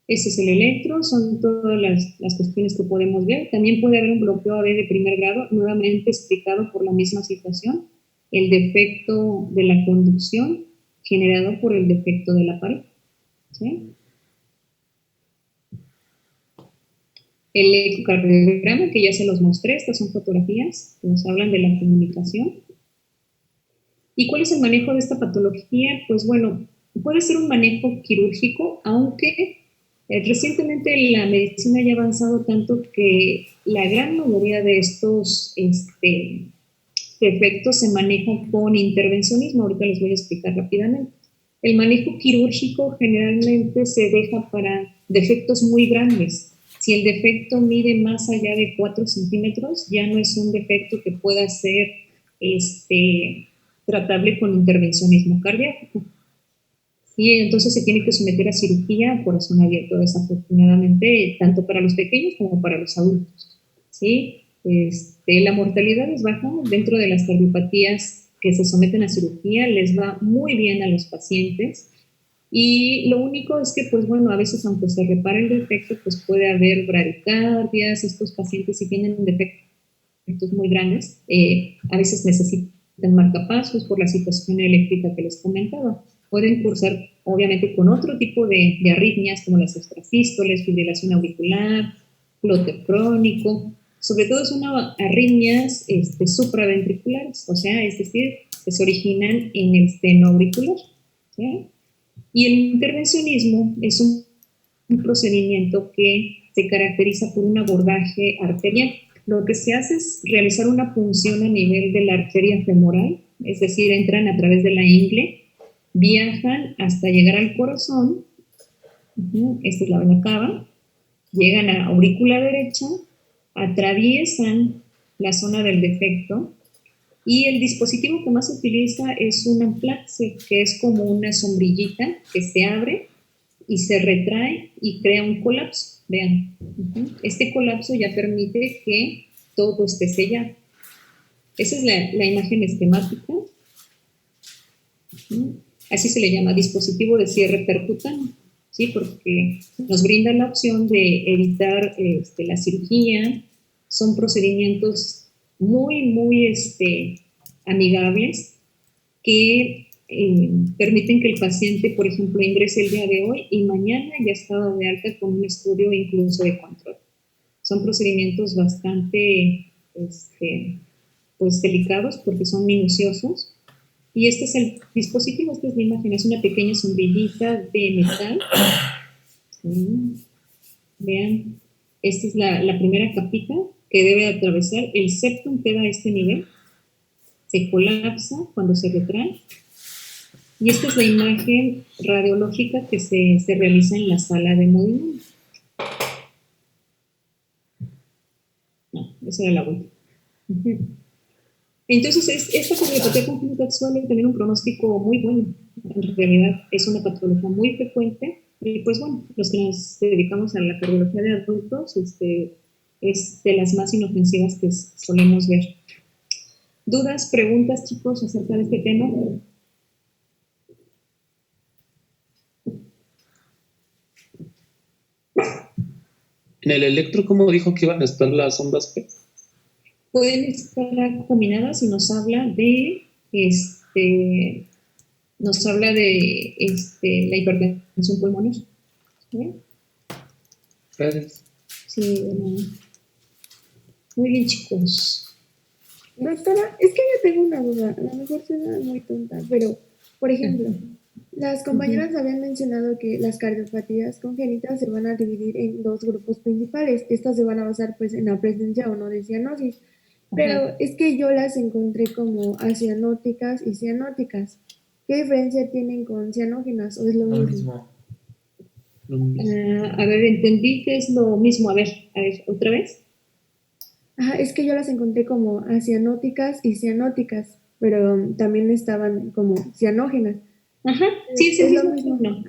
Ese es el electro, son todas las cuestiones que podemos ver. También puede haber un bloqueo AB de primer grado, nuevamente explicado por la misma situación, el defecto de la conducción generado por el defecto de la pared. ¿Sí? El ecocardiograma, que ya se los mostré, estas son fotografías que nos hablan de la comunicación. ¿Y cuál es el manejo de esta patología? Pues bueno, puede ser un manejo quirúrgico, aunque recientemente la medicina ya ha avanzado tanto que la gran mayoría de estos defectos se manejan con intervencionismo. Ahorita les voy a explicar rápidamente. El manejo quirúrgico generalmente se deja para defectos muy grandes. Si el defecto mide más allá de 4 centímetros, ya no es un defecto que pueda ser tratable con intervencionismo cardíaco. Y entonces se tiene que someter a cirugía a corazón abierto, desafortunadamente, tanto para los pequeños como para los adultos. ¿Sí? La mortalidad es baja dentro de las cardiopatías que se someten a cirugía, les va muy bien a los pacientes. Y lo único es que, pues bueno, a veces aunque se repare el defecto, pues puede haber bradicardias. Estos pacientes, si tienen defectos muy grandes, a veces necesitan marcapasos por la situación eléctrica que les comentaba. Pueden cursar, obviamente, con otro tipo de arritmias, como las extrasístoles, fibrilación auricular, clóter crónico. Sobre todo son arritmias supraventriculares, o sea, es decir, que se originan en el seno auricular. ¿Sí? Y el intervencionismo es un procedimiento que se caracteriza por un abordaje arterial. Lo que se hace es realizar una punción a nivel de la arteria femoral, es decir, entran a través de la ingle, viajan hasta llegar al corazón, esta es la vena cava, llegan a aurícula derecha, atraviesan la zona del defecto, y el dispositivo que más se utiliza es un amplaxe, que es como una sombrillita que se abre y se retrae y crea un colapso. Vean, este colapso ya permite que todo esté sellado. Esa es la imagen esquemática. Así se le llama dispositivo de cierre percutáneo, ¿sí? Porque nos brinda la opción de evitar la cirugía. Son procedimientos muy, muy amigables que permiten que el paciente, por ejemplo, ingrese el día de hoy y mañana ya está dado de alta con un estudio incluso de control. Son procedimientos bastante pues delicados porque son minuciosos. Y este es el dispositivo, esta es la imagen, es una pequeña sombrillita de metal. Vean, esta es la primera capita que debe atravesar. El septum queda a este nivel, se colapsa cuando se retrae. Y esta es la imagen radiológica que se realiza en la sala de movimiento. No, esa era la vuelta. Entonces, esta cardiopatía congénita suele tener un pronóstico muy bueno. En realidad es una patología muy frecuente. Y pues bueno, los que nos dedicamos a la cardiología de adultos, es de las más inofensivas que solemos ver. ¿Dudas, preguntas, chicos, acerca de este tema? En el electro, ¿cómo dijo que iban a estar las ondas P? Pueden estar combinadas y nos habla de la hipertensión pulmonar. ¿Sí? Gracias. Sí, de nada. Muy bien, chicos. Doctora, es que yo tengo una duda, a lo mejor suena muy tonta, pero, por ejemplo, las compañeras habían mencionado que las cardiopatías congénitas se van a dividir en 2 grupos principales. Estas se van a basar pues en la presencia o no de cianosis. Pero es que yo las encontré como acianóticas y cianóticas. ¿Qué diferencia tienen con cianógenas o es lo mismo? A ver, entendí que es lo mismo. A ver, ¿otra vez? Ajá, es que yo las encontré como acianóticas y cianóticas, pero también estaban como cianógenas. Ajá, sí, es el mismo mismo. término.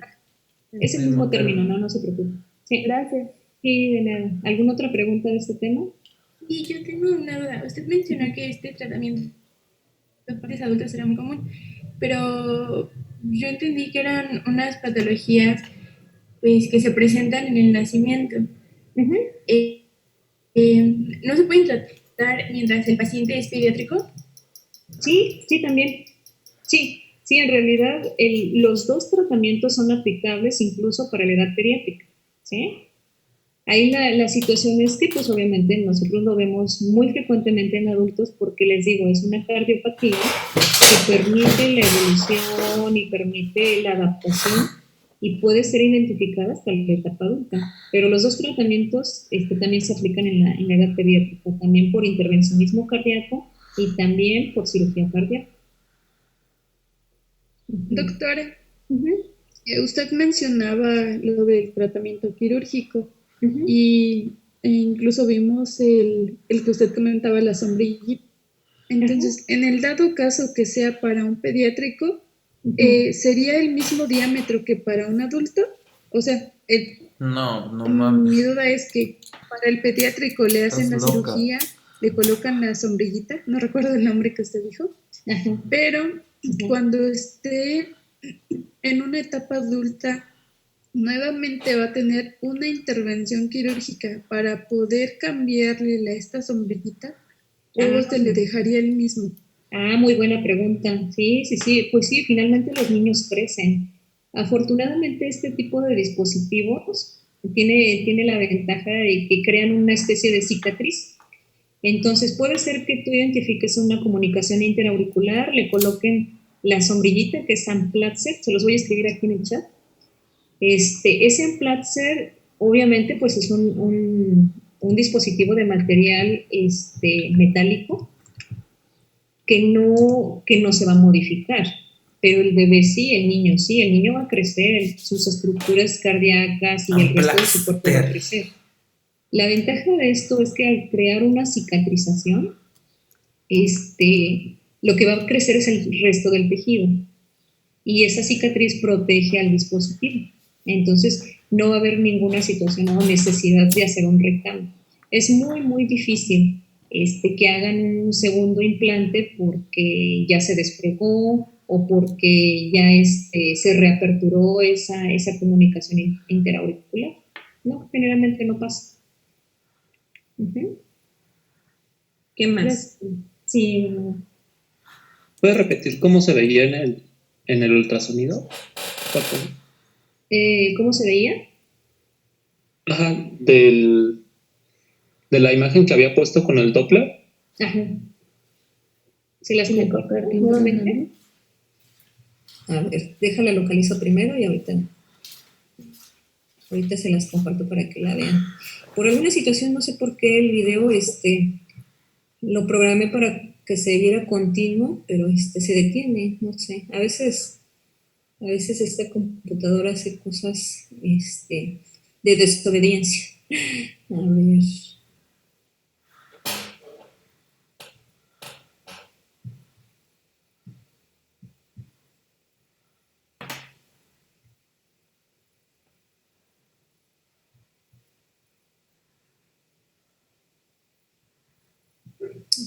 Es el mismo término, no se preocupe. Sí. Gracias. Sí, de nada. ¿Alguna otra pregunta de este tema? Y yo tengo una duda. Usted mencionó que este tratamiento de pacientes adultos era muy común, pero yo entendí que eran unas patologías pues, que se presentan en el nacimiento. Ujú. ¿No se pueden tratar mientras el paciente es pediátrico? Sí, sí, también. Sí, sí, en realidad los dos tratamientos son aplicables incluso para la edad pediátrica, ¿sí? Ahí la situación es que, pues obviamente nosotros lo vemos muy frecuentemente en adultos porque les digo, es una cardiopatía que permite la evolución y permite la adaptación y puede ser identificada hasta la etapa adulta. Pero los dos tratamientos también se aplican en la edad pediátrica, también por intervencionismo cardíaco y también por cirugía cardíaca. Doctora, Ujú, usted mencionaba lo del tratamiento quirúrgico ujú. e incluso vimos el que usted comentaba, la sombrillita. Entonces, en el dado caso que sea para un pediátrico, ¿sería el mismo diámetro que para un adulto? O sea, No, no mi mames. duda es que para el pediátrico le hacen Estás la loca. cirugía, le colocan la sombrillita, no recuerdo el nombre que usted dijo, Ajá. pero cuando esté en una etapa adulta, nuevamente va a tener una intervención quirúrgica para poder cambiarle esta sombrillita, o se le dejaría el mismo. Muy buena pregunta. Sí, sí, sí. Pues sí, finalmente los niños crecen. Afortunadamente este tipo de dispositivos tiene la ventaja de que crean una especie de cicatriz. Entonces puede ser que tú identifiques una comunicación interauricular, le coloquen la sombrillita que es Amplatzer, se los voy a escribir aquí en el chat. Ese Amplatzer obviamente pues es un dispositivo de material metálico que no se va a modificar, pero el bebé sí, el niño va a crecer, sus estructuras cardíacas y el resto de su cuerpo va a crecer. La ventaja de esto es que al crear una cicatrización, lo que va a crecer es el resto del tejido y esa cicatriz protege al dispositivo. Entonces no va a haber ninguna situación o necesidad de hacer un recambio. Es muy, muy difícil que hagan un segundo implante porque ya se despegó o porque ya se reaperturó esa comunicación interauricular. No, generalmente no pasa. Uh-huh. ¿Qué más? Sí. ¿Puedes repetir cómo se veía en el ultrasonido? ¿Cómo se veía? Ajá, de la imagen que había puesto con el Doppler. Ajá. ¿Se las comparto nuevamente? A ver, déjala localizo primero y ahorita se las comparto para que la vean. Por alguna situación, no sé por qué el video lo programé para que se viera continuo, pero se detiene, no sé. A veces esta computadora hace cosas de desobediencia. A ver.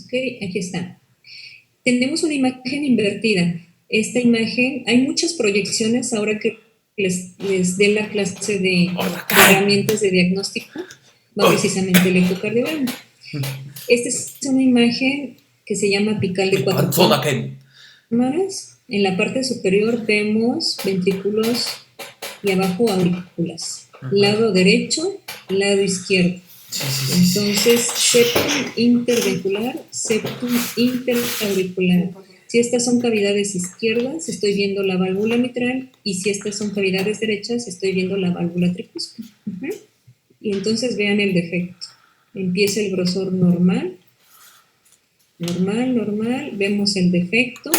Ok, aquí está. Tenemos una imagen invertida. Esta imagen, hay muchas proyecciones ahora que les dé la clase de herramientas de diagnóstico, va precisamente el ecocardiograma. Esta es una imagen que se llama apical de 4 cámaras. En la parte superior vemos ventrículos y abajo aurículas. Lado derecho, lado izquierdo. Entonces, septum interventricular, septum interauricular. Si estas son cavidades izquierdas, estoy viendo la válvula mitral, y si estas son cavidades derechas, estoy viendo la válvula tricúspide. Y entonces vean el defecto. Empieza el grosor normal, vemos el defecto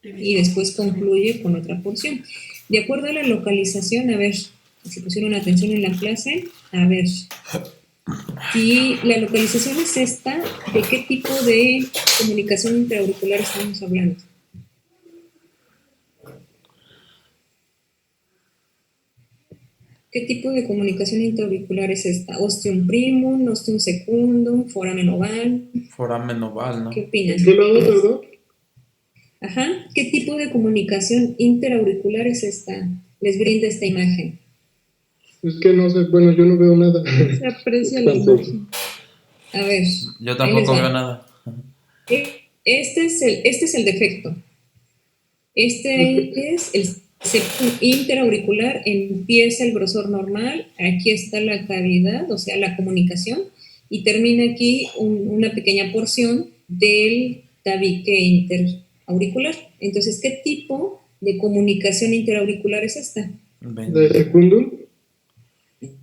y después concluye con otra porción. De acuerdo a la localización, a ver, si pusieron atención en la clase, a ver. Y la localización es esta, ¿de qué tipo de comunicación intraauricular estamos hablando? ¿Qué tipo de comunicación intraauricular es esta? Ostium primum, ostium secundum, foramen oval. Foramen oval, ¿no? ¿Qué opinan? ¿Qué lado, perdón? ¿Qué tipo de comunicación interauricular es esta? Les brinda esta imagen. Es que no sé, bueno, yo no veo nada. Se aprecia la Tampoco. imagen. A ver, Yo ahí les tampoco va. veo nada. Este es el defecto. Este es el septum interauricular, empieza el grosor normal, aquí está la cavidad, o sea, la comunicación, y termina aquí una pequeña porción del tabique interauricular. Entonces, ¿qué tipo de comunicación interauricular es esta? ¿De secundum?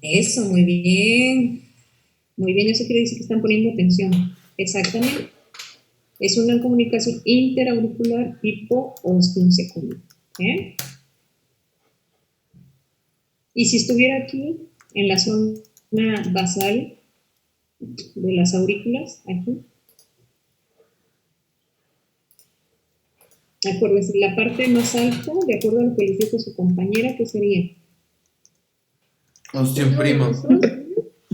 Eso, muy bien. Muy bien, eso quiere decir que están poniendo atención. Exactamente. Es una comunicación interauricular tipo ostium secundum. ¿Eh? Y si estuviera aquí, en la zona basal de las aurículas, aquí, acuérdense, la parte más alta, de acuerdo a lo que les dijo su compañera, ¿qué sería? Ostium primo.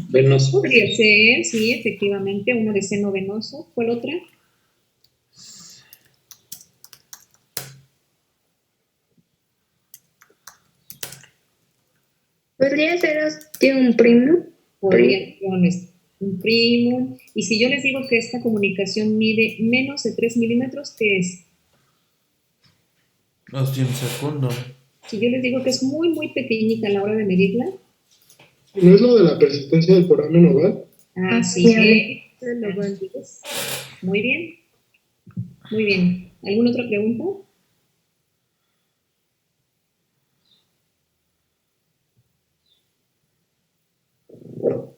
Venoso. Podría ser, sí, efectivamente, una de seno venoso. ¿Cuál otra? ¿Podría ser ostium primo? Podría ser un primo. Y si yo les digo que esta comunicación mide menos de 3 milímetros, ¿qué es? Ostium secundum. Si yo les digo que es muy, muy pequeñita a la hora de medirla. ¿No es lo de la persistencia del foramen oval? Así es. Muy bien. Muy bien. ¿Alguna otra pregunta?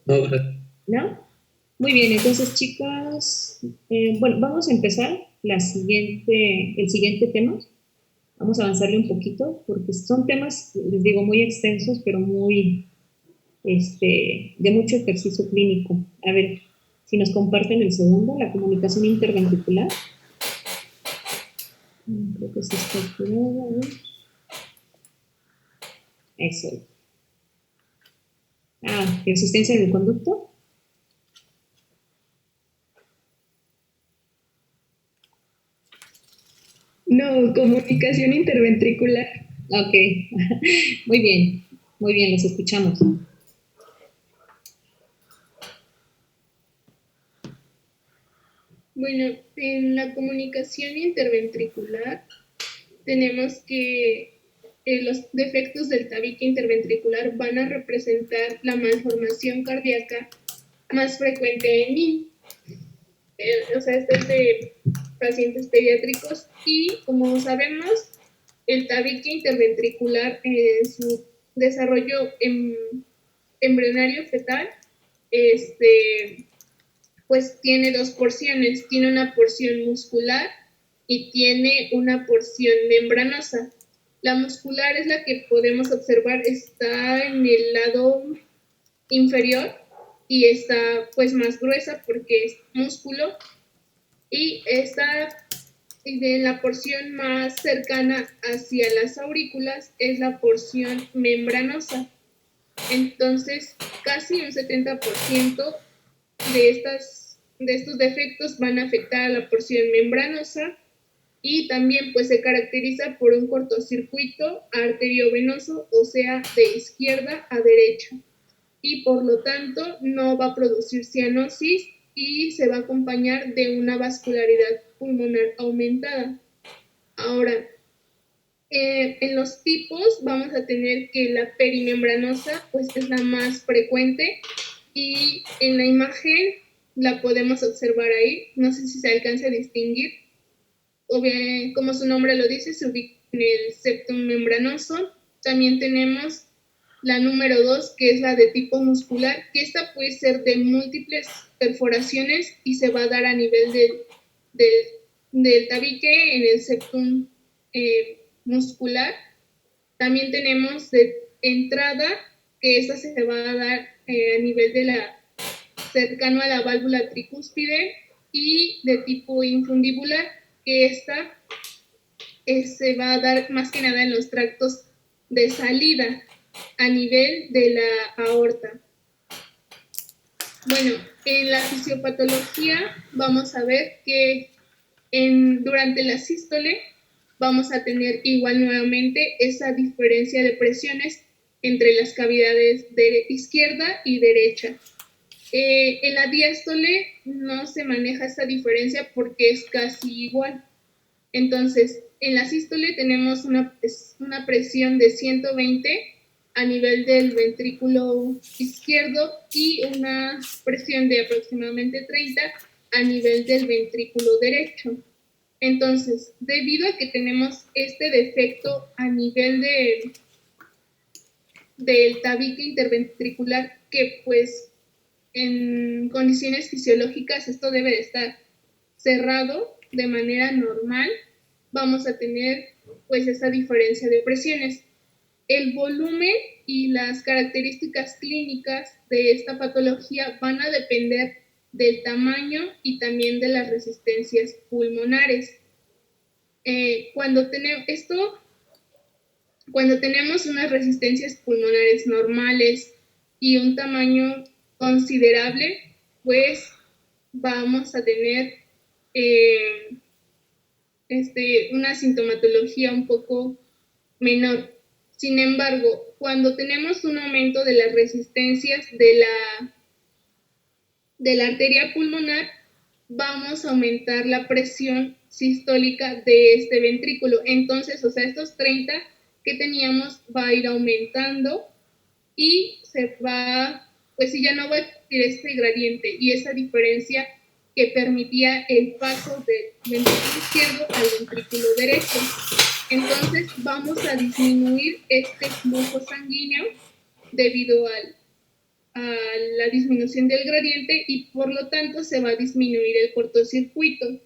No, ¿No? Muy bien, entonces chicas, bueno, vamos a empezar el siguiente tema. Vamos a avanzarle un poquito porque son temas, les digo, muy extensos, pero muy, de mucho ejercicio clínico. A ver, si nos comparten el segundo, la comunicación interventricular. Creo que se está activado. Eso. Resistencia del conducto. No, comunicación interventricular. Ok, muy bien, los escuchamos. Bueno, en la comunicación interventricular tenemos que los defectos del tabique interventricular van a representar la malformación cardíaca más frecuente en niños. O sea, esto es de pacientes pediátricos y como sabemos, el tabique interventricular en su desarrollo embrionario fetal, pues tiene dos porciones, tiene una porción muscular y tiene una porción membranosa. La muscular es la que podemos observar, está en el lado inferior y está pues más gruesa porque es músculo, y está de la porción más cercana hacia las aurículas es la porción membranosa. Entonces, casi un 70% de estos defectos van a afectar a la porción membranosa, y también pues se caracteriza por un cortocircuito arteriovenoso, o sea, de izquierda a derecha, y por lo tanto no va a producir cianosis y se va a acompañar de una vascularidad pulmonar aumentada. Ahora, en los tipos vamos a tener que la perimembranosa pues es la más frecuente, y en la imagen la podemos observar ahí, no sé si se alcanza a distinguir, o bien, como su nombre lo dice, se ubica en el septum membranoso. También tenemos la número 2, que es la de tipo muscular, que esta puede ser de múltiples perforaciones y se va a dar a nivel del tabique en el septum muscular. También tenemos de entrada, que esta se va a dar a nivel de cercano a la válvula tricúspide, y de tipo infundibular, que esta se va a dar más que nada en los tractos de salida a nivel de la aorta. Bueno, en la fisiopatología vamos a ver que durante la sístole vamos a tener igual nuevamente esa diferencia de presiones entre las cavidades de izquierda y derecha. En la diástole no se maneja esta diferencia porque es casi igual. Entonces, en la sístole tenemos una presión de 120 a nivel del ventrículo izquierdo y una presión de aproximadamente 30 a nivel del ventrículo derecho. Entonces, debido a que tenemos este defecto a nivel del tabique interventricular, que pues en condiciones fisiológicas esto debe de estar cerrado de manera normal, vamos a tener pues esa diferencia de presiones. El volumen y las características clínicas de esta patología van a depender del tamaño y también de las resistencias pulmonares. Cuando tenemos unas resistencias pulmonares normales y un tamaño considerable, pues vamos a tener una sintomatología un poco menor. Sin embargo, cuando tenemos un aumento de las resistencias de la arteria pulmonar, vamos a aumentar la presión sistólica de este ventrículo. Entonces, o sea, estos 30 que teníamos va a ir aumentando y pues ya no va a existir este gradiente y esa diferencia que permitía el paso del ventrículo izquierdo al ventrículo derecho. Entonces vamos a disminuir este flujo sanguíneo debido a la disminución del gradiente y por lo tanto se va a disminuir el cortocircuito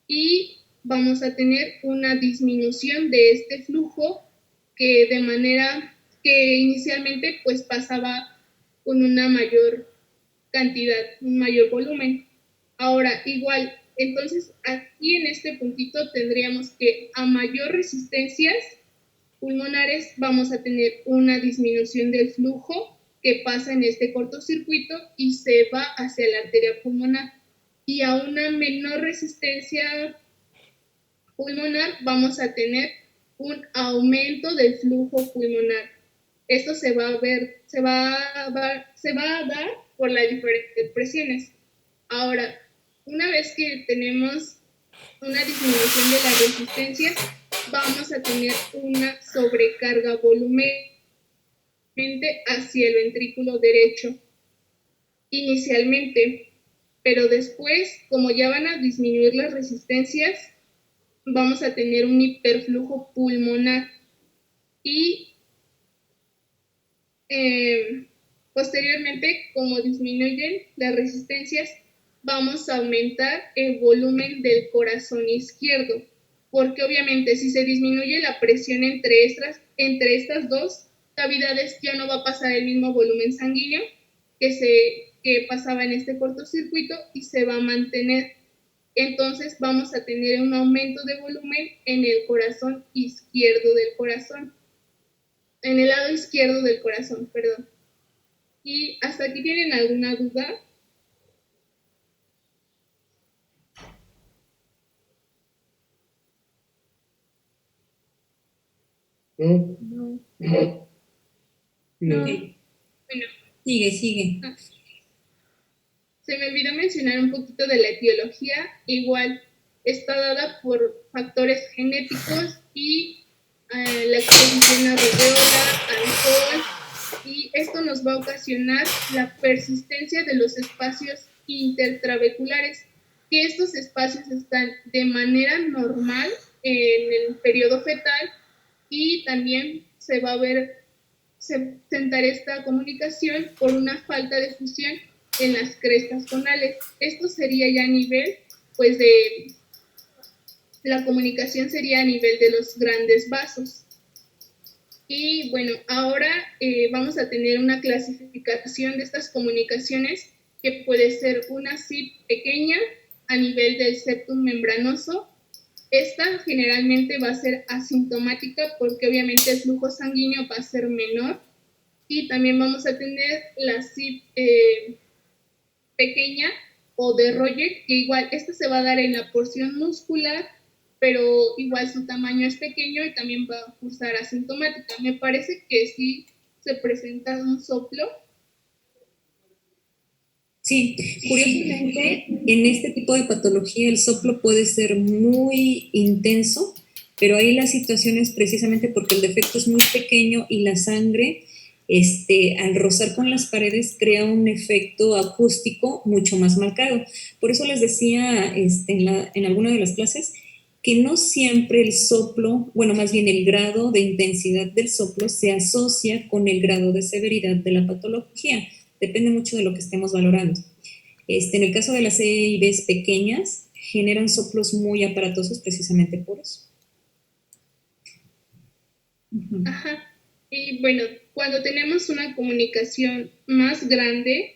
y vamos a tener una disminución de este flujo que de manera que inicialmente pues pasaba con una mayor cantidad, un mayor volumen. Ahora, igual, entonces aquí en este puntito tendríamos que a mayor resistencias pulmonares vamos a tener una disminución del flujo que pasa en este cortocircuito y se va hacia la arteria pulmonar. Y a una menor resistencia pulmonar vamos a tener un aumento del flujo pulmonar. Esto se va a dar por las diferentes presiones. Ahora, una vez que tenemos una disminución de las resistencias, vamos a tener una sobrecarga volumétrica hacia el ventrículo derecho inicialmente, pero después, como ya van a disminuir las resistencias, vamos a tener un hiperflujo pulmonar y posteriormente, como disminuyen las resistencias, vamos a aumentar el volumen del corazón izquierdo, porque obviamente si se disminuye la presión entre estas dos cavidades ya no va a pasar el mismo volumen sanguíneo que pasaba en este cortocircuito y se va a mantener. Entonces vamos a tener un aumento de volumen en el corazón izquierdo del corazón, en el lado izquierdo del corazón, perdón. ¿Y hasta aquí tienen alguna duda? No. No. Bueno. Sigue. Se me olvidó mencionar un poquito de la etiología. Igual está dada por factores genéticos y la exposición a rodiola, alcohol, y esto nos va a ocasionar la persistencia de los espacios intertrabeculares, que estos espacios están de manera normal en el periodo fetal y también se sentará esta comunicación por una falta de fusión en las crestas conales. Esto sería ya a nivel, pues la comunicación sería a nivel de los grandes vasos. Y bueno, ahora vamos a tener una clasificación de estas comunicaciones que puede ser una SIP pequeña a nivel del septum membranoso. Esta generalmente va a ser asintomática porque obviamente el flujo sanguíneo va a ser menor. Y también vamos a tener la SIP pequeña o de Roger, que igual esta se va a dar en la porción muscular, pero igual su tamaño es pequeño y también va a cursar asintomática. Me parece que sí se presenta un soplo. Sí, curiosamente, en este tipo de patología el soplo puede ser muy intenso, pero ahí la situación es precisamente porque el defecto es muy pequeño y la sangre, al rozar con las paredes, crea un efecto acústico mucho más marcado. Por eso les decía en alguna de las clases que no siempre el soplo, bueno, más bien el grado de intensidad del soplo se asocia con el grado de severidad de la patología. Depende mucho de lo que estemos valorando. En el caso de las CIBs pequeñas, generan soplos muy aparatosos precisamente por eso. Ajá. Y bueno, cuando tenemos una comunicación más grande,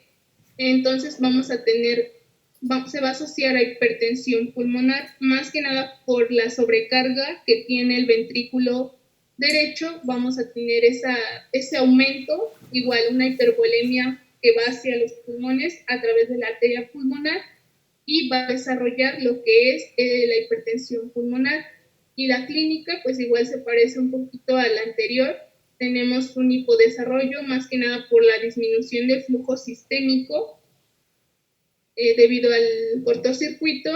entonces se va a asociar a hipertensión pulmonar, más que nada por la sobrecarga que tiene el ventrículo derecho. Vamos a tener ese aumento, igual una hipervolemia que va hacia los pulmones a través de la arteria pulmonar y va a desarrollar lo que es la hipertensión pulmonar. Y la clínica pues igual se parece un poquito a la anterior. Tenemos un hipodesarrollo, más que nada por la disminución del flujo sistémico debido al cortocircuito,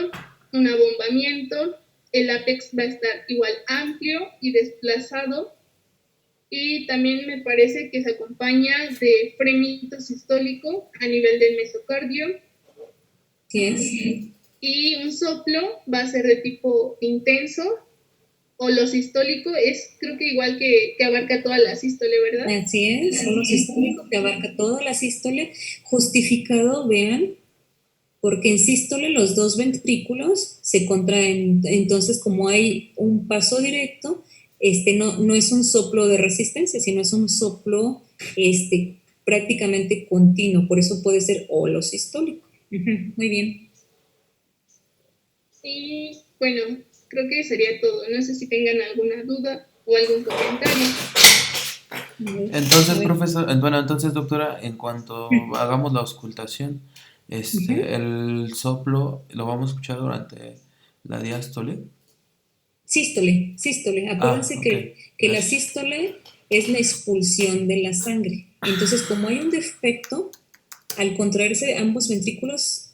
un abombamiento. El ápex va a estar igual amplio y desplazado. Y también me parece que se acompaña de fremito sistólico a nivel del mesocardio. Sí. Y un soplo va a ser de tipo intenso, o lo sistólico es, creo que igual que abarca toda la sístole, ¿verdad? Así es, lo sistólico que abarca toda la sístole, justificado, vean, porque en sístole los dos ventrículos se contraen, entonces como hay un paso directo, no es un soplo de resistencia, sino es un soplo prácticamente continuo, por eso puede ser holosistólico. Muy bien. Y bueno, creo que sería todo. No sé si tengan alguna duda o algún comentario. Entonces, profesor, entonces, doctora, en cuanto hagamos la auscultación, el soplo lo vamos a escuchar durante la diástole. Sístole. Acuérdense Okay. que la sístole es la expulsión de la sangre. Entonces, como hay un defecto, al contraerse ambos ventrículos,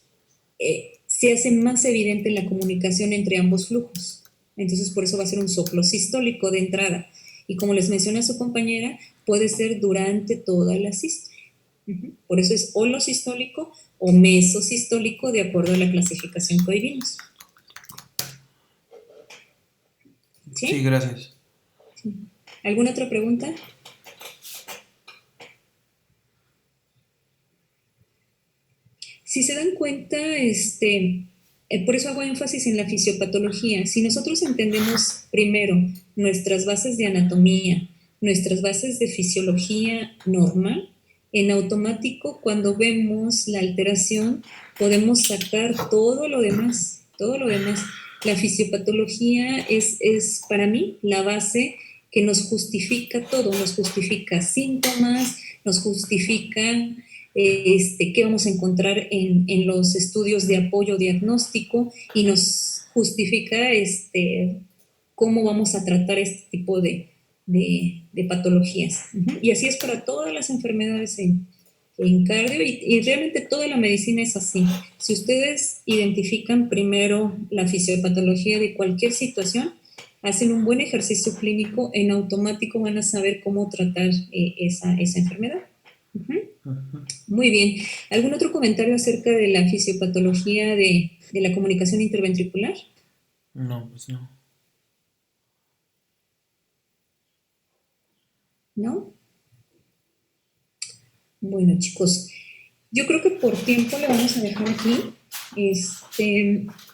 se hace más evidente la comunicación entre ambos flujos. Entonces, por eso va a ser un soplo sistólico de entrada. Y como les menciona su compañera, puede ser durante toda la sístole. Por eso es holosistólico o mesosistólico, de acuerdo a la clasificación que hoy vimos. Sí, gracias. ¿Alguna otra pregunta? Si se dan cuenta, por eso hago énfasis en la fisiopatología. Si nosotros entendemos primero nuestras bases de anatomía, nuestras bases de fisiología normal, en automático, cuando vemos la alteración, podemos sacar todo lo demás, todo lo demás. La fisiopatología es para mí la base que nos justifica todo, nos justifica síntomas, nos justifica qué vamos a encontrar en los estudios de apoyo diagnóstico y nos justifica cómo vamos a tratar este tipo de patologías. Y así es para todas las enfermedades en cardio y realmente toda la medicina es así. Si ustedes identifican primero la fisiopatología de cualquier situación, hacen un buen ejercicio clínico, en automático van a saber cómo tratar esa enfermedad. Muy bien. ¿Algún otro comentario acerca de la fisiopatología de la comunicación interventricular? No, pues no. ¿No? Bueno, chicos, yo creo que por tiempo le vamos a dejar aquí.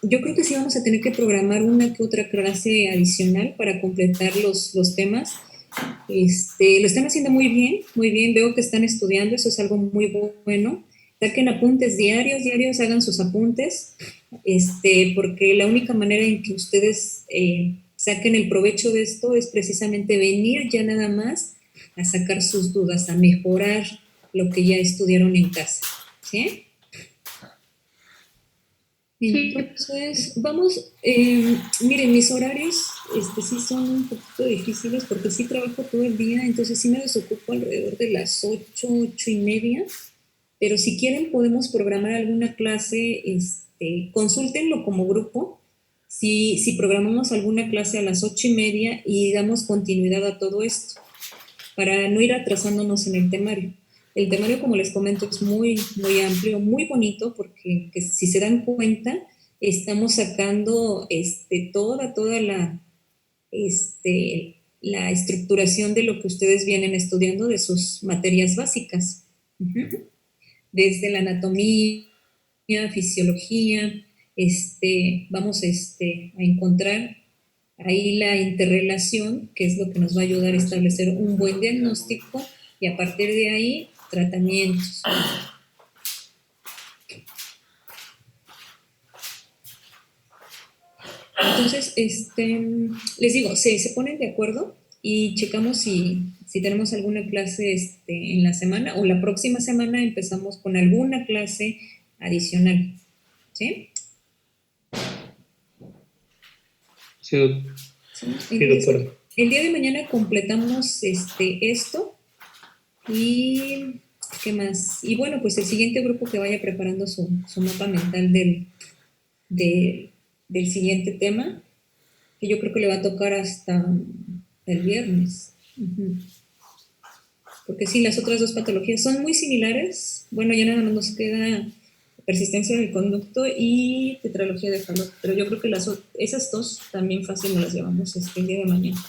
Yo creo que sí vamos a tener que programar una que otra clase adicional para completar los temas. Lo están haciendo muy bien, veo que están estudiando, eso es algo muy bueno. Saquen apuntes diarios, hagan sus apuntes, porque la única manera en que ustedes saquen el provecho de esto es precisamente venir ya nada más a sacar sus dudas, a mejorar lo que ya estudiaron en casa, ¿sí? Entonces, vamos, miren, mis horarios sí son un poquito difíciles porque sí trabajo todo el día, entonces sí me desocupo alrededor de las 8, 8:30, pero si quieren podemos programar alguna clase, consúltenlo como grupo, si programamos alguna clase a las 8:30 y damos continuidad a todo esto, para no ir atrasándonos en el temario. El temario, como les comento, es muy, muy amplio, muy bonito, porque si se dan cuenta, estamos sacando toda la estructuración de lo que ustedes vienen estudiando de sus materias básicas. Desde la anatomía, fisiología, vamos a encontrar ahí la interrelación, que es lo que nos va a ayudar a establecer un buen diagnóstico y a partir de ahí tratamientos. Entonces, les digo, se ponen de acuerdo y checamos si tenemos alguna clase en la semana, o la próxima semana empezamos con alguna clase adicional. ¿Sí? Sí, doctora. El día de mañana completamos esto y ¿qué más? Y bueno, pues el siguiente grupo que vaya preparando su mapa mental del siguiente tema, que yo creo que le va a tocar hasta el viernes. Porque sí, las otras dos patologías son muy similares. Bueno, ya nada más nos queda persistencia del conducto y tetralogía de Fallot, pero yo creo que esas dos también fácil nos las llevamos el día de mañana.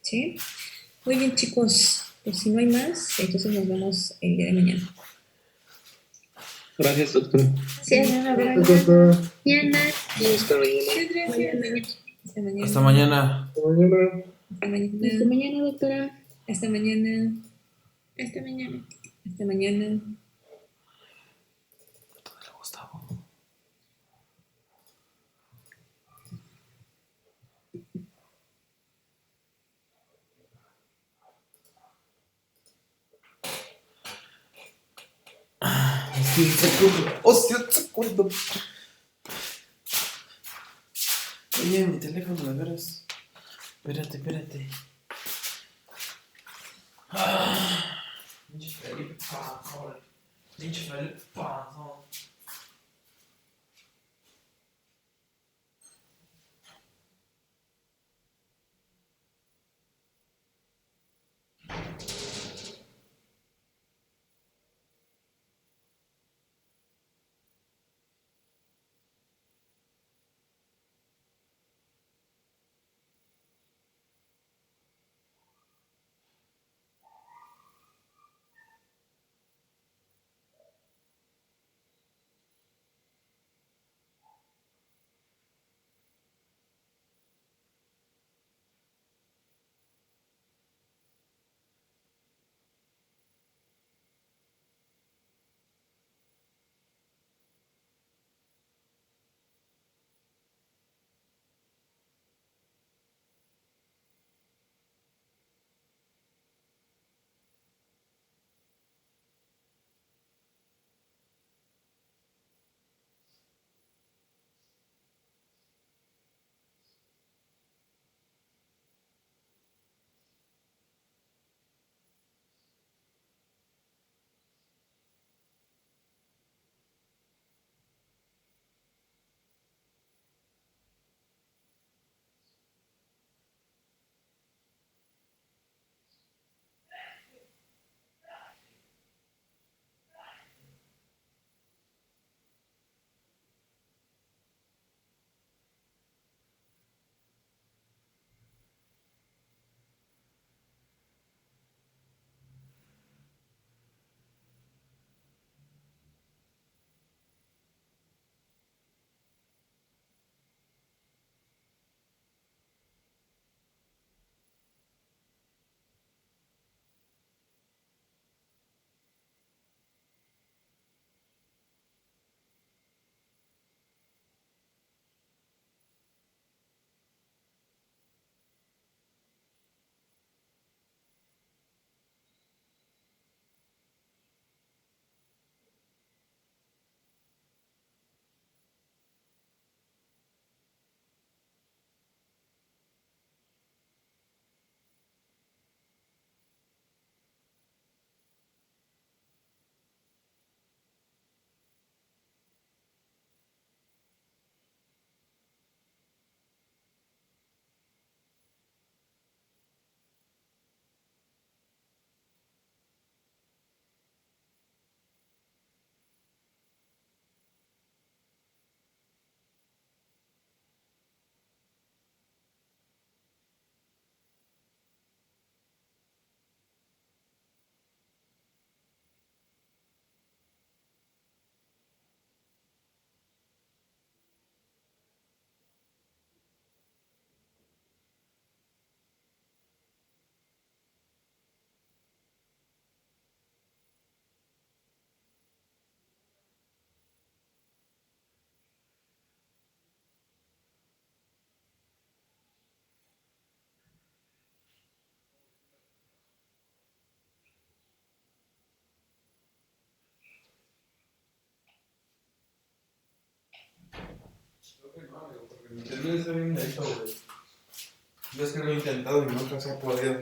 ¿Sí? Muy bien, chicos, pues si no hay más, entonces nos vemos el día de mañana. Gracias, doctora. Sí, Hasta mañana. Hasta mañana. Hasta mañana, doctora. Hasta mañana. Hasta mañana. Hasta mañana. Gustavo. ¡Hostia, un segundo! Oye, mi teléfono, de veras. Espérate. Pinche Felipe. internet está bien lento, güey. Yo es que lo he intentado y nunca se ha podido. A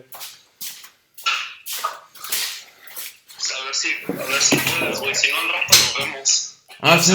ver si puedes, güey. Si no, al rato nos vemos. Ah, sí.